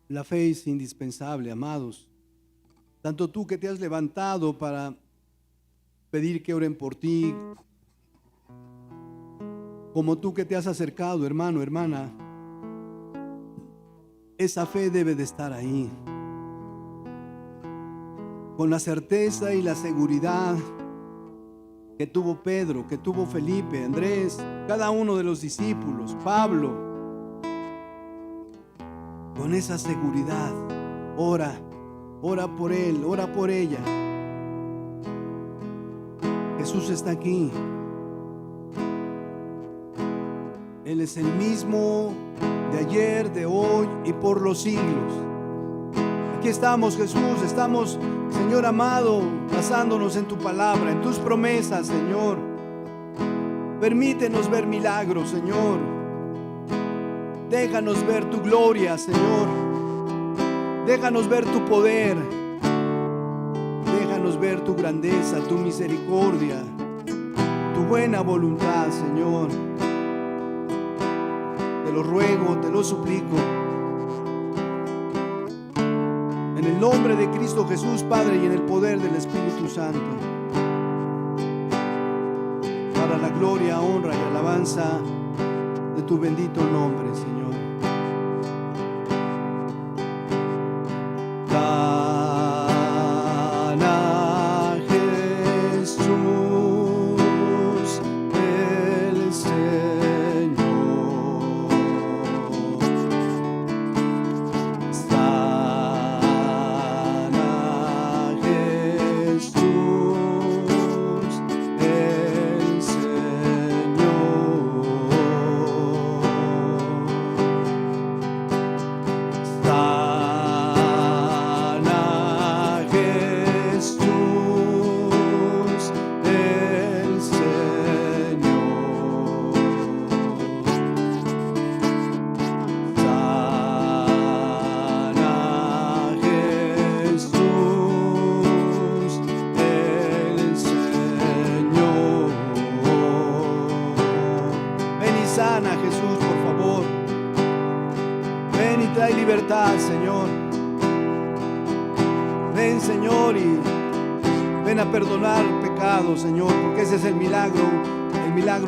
La fe es indispensable, amados. Tanto tú que te has levantado para pedir que oren por ti, como tú que te has acercado, hermano, hermana, esa fe debe de estar ahí, con la certeza y la seguridad que tuvo Pedro, que tuvo Felipe, Andrés, cada uno de los discípulos, Pablo. Con esa seguridad, ora por él, ora por ella. Jesús está aquí. Él es el mismo de ayer, de hoy y por los siglos. Aquí estamos, Jesús, estamos, Señor amado, basándonos en tu palabra, en tus promesas, Señor. Permítenos ver milagros, Señor. Déjanos ver tu gloria, Señor. Déjanos ver tu poder. Déjanos ver tu grandeza, tu misericordia, tu buena voluntad, Señor. Te lo ruego, te lo suplico. En el nombre de Cristo Jesús, Padre, y en el poder del Espíritu Santo. Para la gloria, honra y alabanza de tu bendito nombre, Señor. Dan a Jesús el Señor. Dan a Jesús el Señor. Sana, Jesús, por favor. Ven y trae libertad, Señor. Ven, Señor, y ven a perdonar pecados, Señor, porque ese es el milagro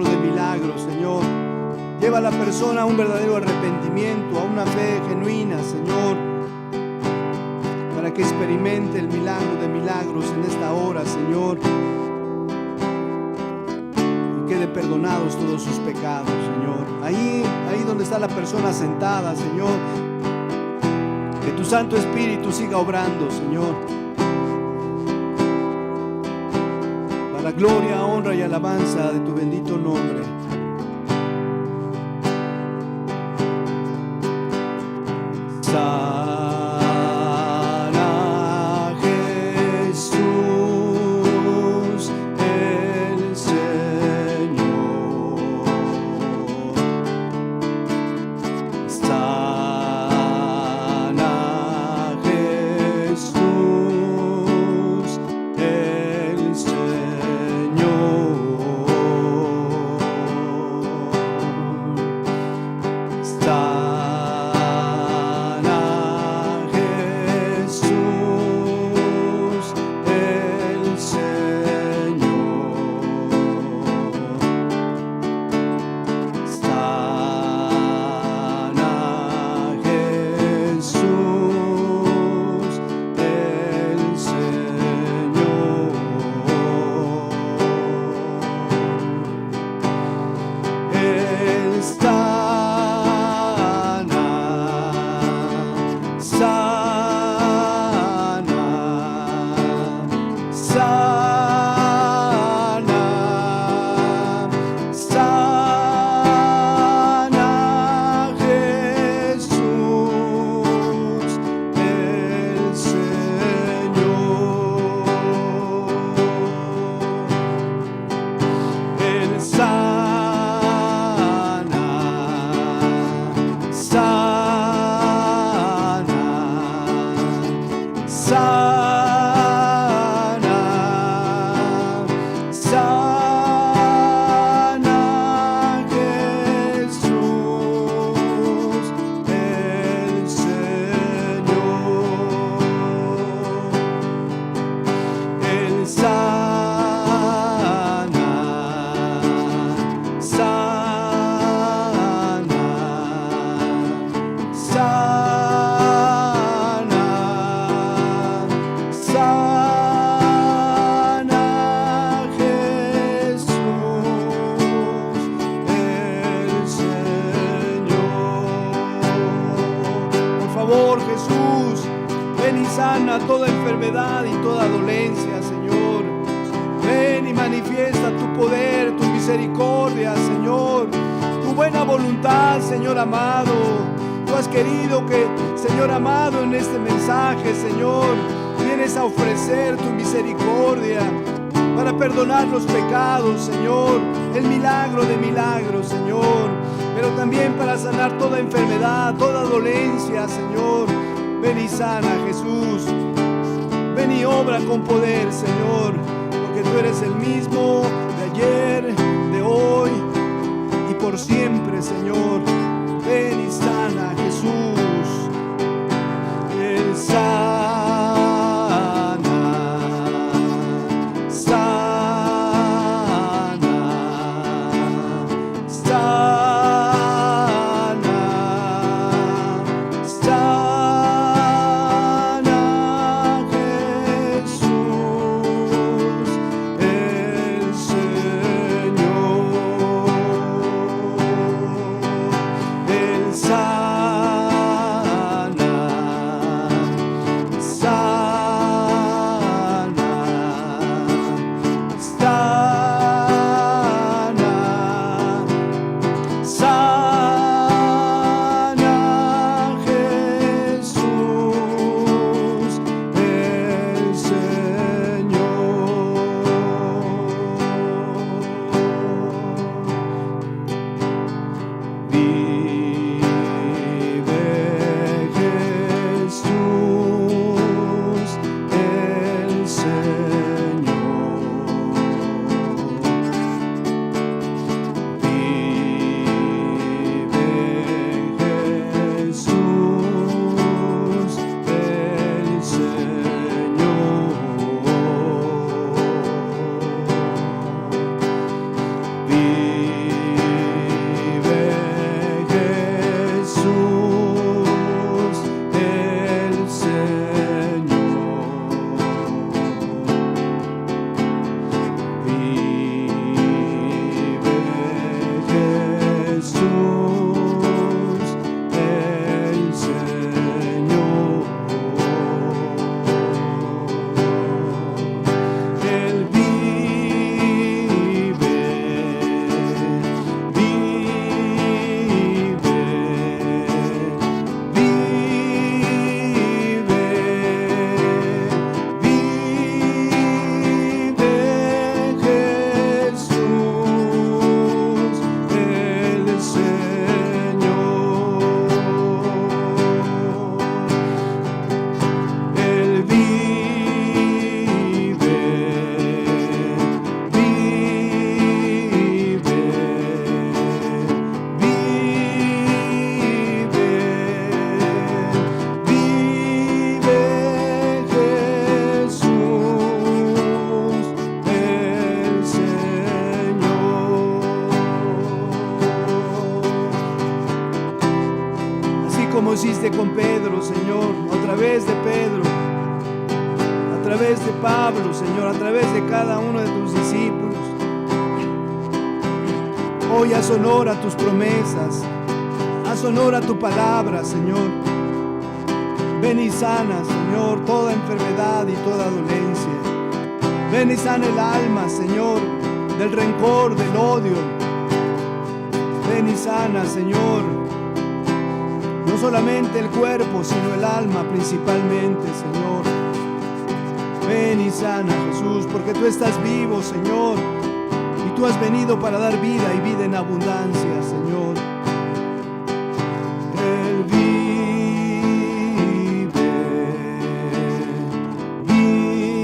de milagros, Señor. Lleva a la persona a un verdadero arrepentimiento, a una fe genuina, Señor, para que experimente el milagro de milagros en esta hora, Señor. Quede perdonados todos sus pecados, Señor. Ahí donde está la persona sentada, Señor, que tu Santo Espíritu siga obrando, Señor, para gloria, honra y alabanza de tu bendito nombre. Ven y sana toda enfermedad y toda dolencia, Señor. Ven y manifiesta tu poder, tu misericordia, Señor. Tu buena voluntad, Señor amado. Tú has querido que, Señor amado, en este mensaje, Señor, vienes a ofrecer tu misericordia para perdonar los pecados, Señor, el milagro de milagros, Señor, pero también para sanar toda enfermedad, toda dolencia, Señor. Ven y sana, Jesús. Ven y obra con poder, Señor, porque tú eres el mismo de ayer, de hoy y por siempre, Señor. Ven y sana, Jesús. Él sana. Como hiciste con Pedro, Señor, a través de Pedro, a través de Pablo, Señor, a través de cada uno de tus discípulos. Hoy haz honor a tus promesas, haz honor a tu palabra, Señor. Ven y sana, Señor, toda enfermedad y toda dolencia. Ven y sana el alma, Señor, del rencor, del odio. Ven y sana, Señor, no solamente el cuerpo, sino el alma principalmente, Señor. Ven y sana, Jesús, porque tú estás vivo, Señor, y tú has venido para dar vida y vida en abundancia, Señor. Él vive, vive, vive,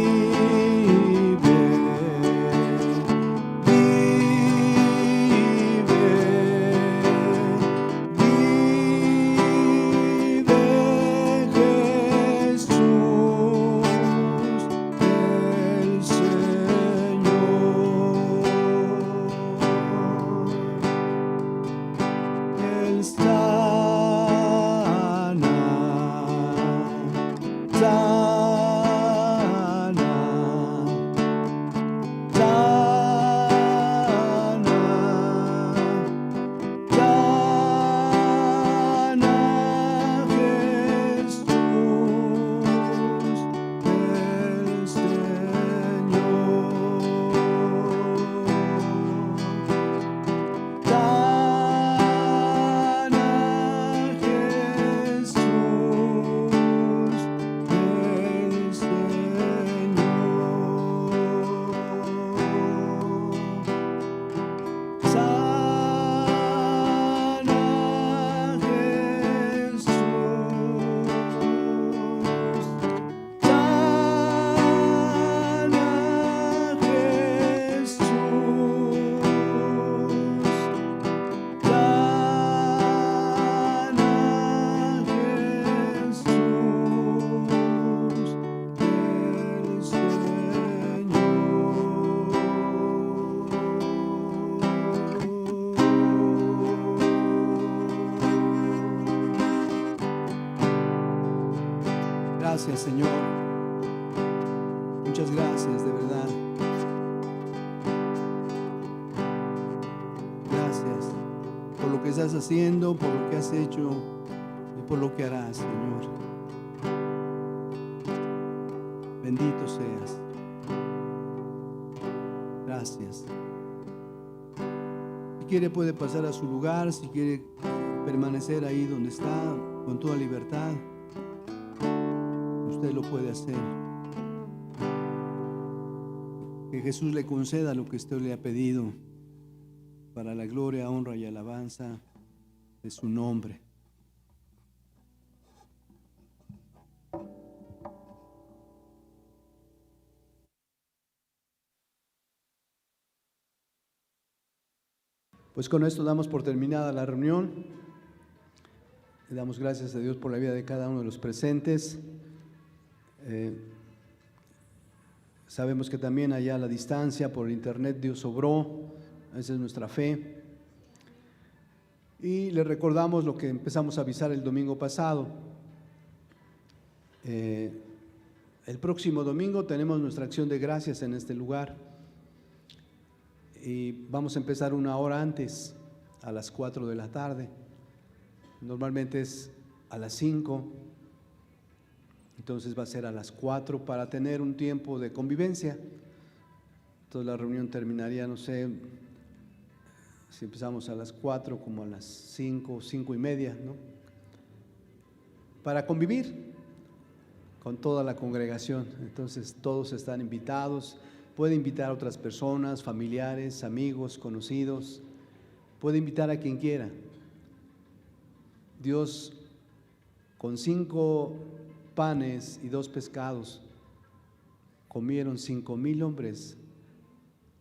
gracias, Señor. Muchas gracias, de verdad. Gracias por lo que estás haciendo, por lo que has hecho y por lo que harás, Señor. Bendito seas. Gracias. Si quiere puede pasar a su lugar, si quiere permanecer ahí donde está con toda libertad, usted lo puede hacer. Que Jesús le conceda lo que usted le ha pedido para la gloria, honra y alabanza de su nombre. Pues con esto damos por terminada la reunión. Le damos gracias a Dios por la vida de cada uno de los presentes. Sabemos que también allá a la distancia, por internet, Dios obró. Esa es nuestra fe. Y le recordamos lo que empezamos a avisar el domingo pasado. El próximo domingo tenemos nuestra acción de gracias en este lugar. Y vamos a empezar una hora antes, a las 4 de la tarde. Normalmente es a las 5, entonces va a ser a las 4 para tener un tiempo de convivencia. Entonces la reunión terminaría, no sé, si empezamos a las 4, como a las 5, 5 y media, ¿no? Para convivir con toda la congregación. Entonces todos están invitados. Puede invitar a otras personas, familiares, amigos, conocidos. Puede invitar a quien quiera. Dios, con 5 panes y 2 pescados, comieron 5,000 hombres,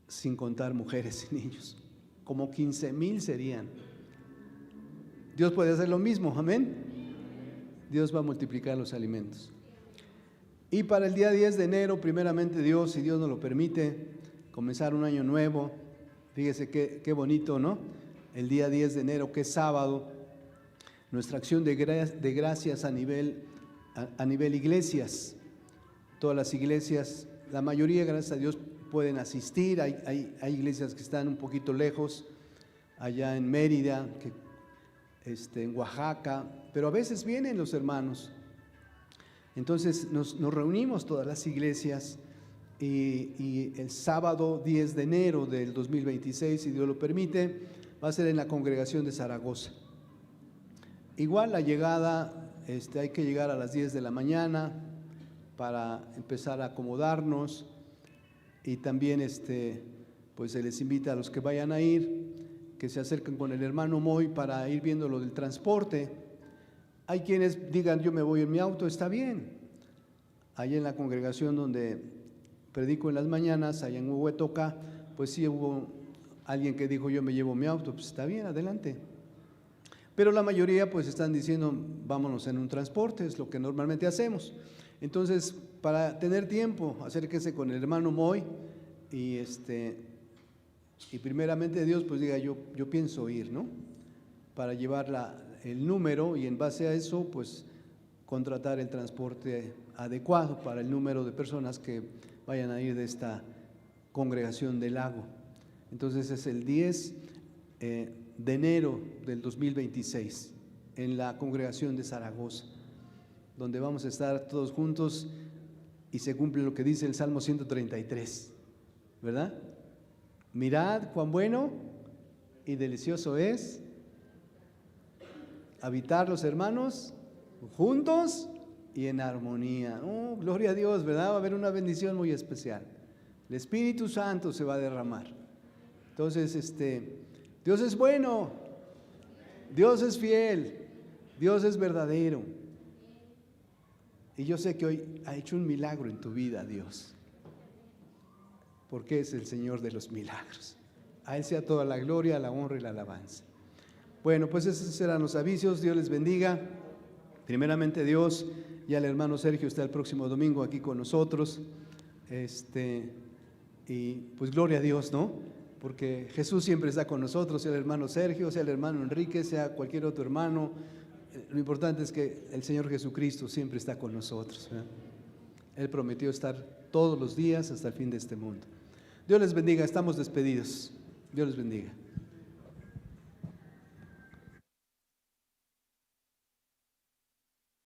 sin contar mujeres y niños. Como 15,000 serían. Dios puede hacer lo mismo, amén. Dios va a multiplicar los alimentos. Y para el día 10 de enero, primeramente Dios, si Dios nos lo permite, comenzar un año nuevo. Fíjese qué bonito, ¿no? El día 10 de enero, que es sábado, nuestra acción de gracias a nivel iglesias. Todas las iglesias, la mayoría, gracias a Dios, pueden asistir. Hay iglesias que están un poquito lejos, allá en Mérida, en Oaxaca, pero a veces vienen los hermanos. Entonces nos reunimos todas las iglesias y el sábado 10 de enero del 2026, si Dios lo permite, va a ser en la congregación de Zaragoza. Igual la llegada, hay que llegar a las 10 de la mañana para empezar a acomodarnos, y también pues se les invita a los que vayan a ir, que se acerquen con el hermano Moy para ir viendo lo del transporte. Hay quienes digan, yo me voy en mi auto, está bien. Allá en la congregación donde predico en las mañanas, allá en Huehuetoca, pues sí hubo alguien que dijo, yo me llevo mi auto, pues está bien, adelante. Pero la mayoría pues están diciendo, vámonos en un transporte, es lo que normalmente hacemos. Entonces, para tener tiempo, acérquese con el hermano Moy y primeramente Dios pues diga, yo pienso ir, ¿no? Para llevar el número, y en base a eso pues contratar el transporte adecuado para el número de personas que vayan a ir de esta congregación del Lago. Entonces es el 10 de enero del 2026 en la congregación de Zaragoza, donde vamos a estar todos juntos y se cumple lo que dice el Salmo 133, ¿verdad? Mirad cuán bueno y delicioso es habitar los hermanos juntos y en armonía. Oh, gloria a Dios, ¿verdad? Va a haber una bendición muy especial. El Espíritu Santo se va a derramar. Entonces, Dios es bueno, Dios es fiel, Dios es verdadero. Y yo sé que hoy ha hecho un milagro en tu vida, Dios, porque es el Señor de los milagros. A Él sea toda la gloria, la honra y la alabanza. Bueno, pues esos serán los avisos. Dios les bendiga. Primeramente Dios, y al hermano Sergio está el próximo domingo aquí con nosotros. Y pues gloria a Dios, ¿no? Porque Jesús siempre está con nosotros, sea el hermano Sergio, sea el hermano Enrique, sea cualquier otro hermano, lo importante es que el Señor Jesucristo siempre está con nosotros, ¿verdad? Él prometió estar todos los días hasta el fin de este mundo. Dios les bendiga, estamos despedidos. Dios les bendiga.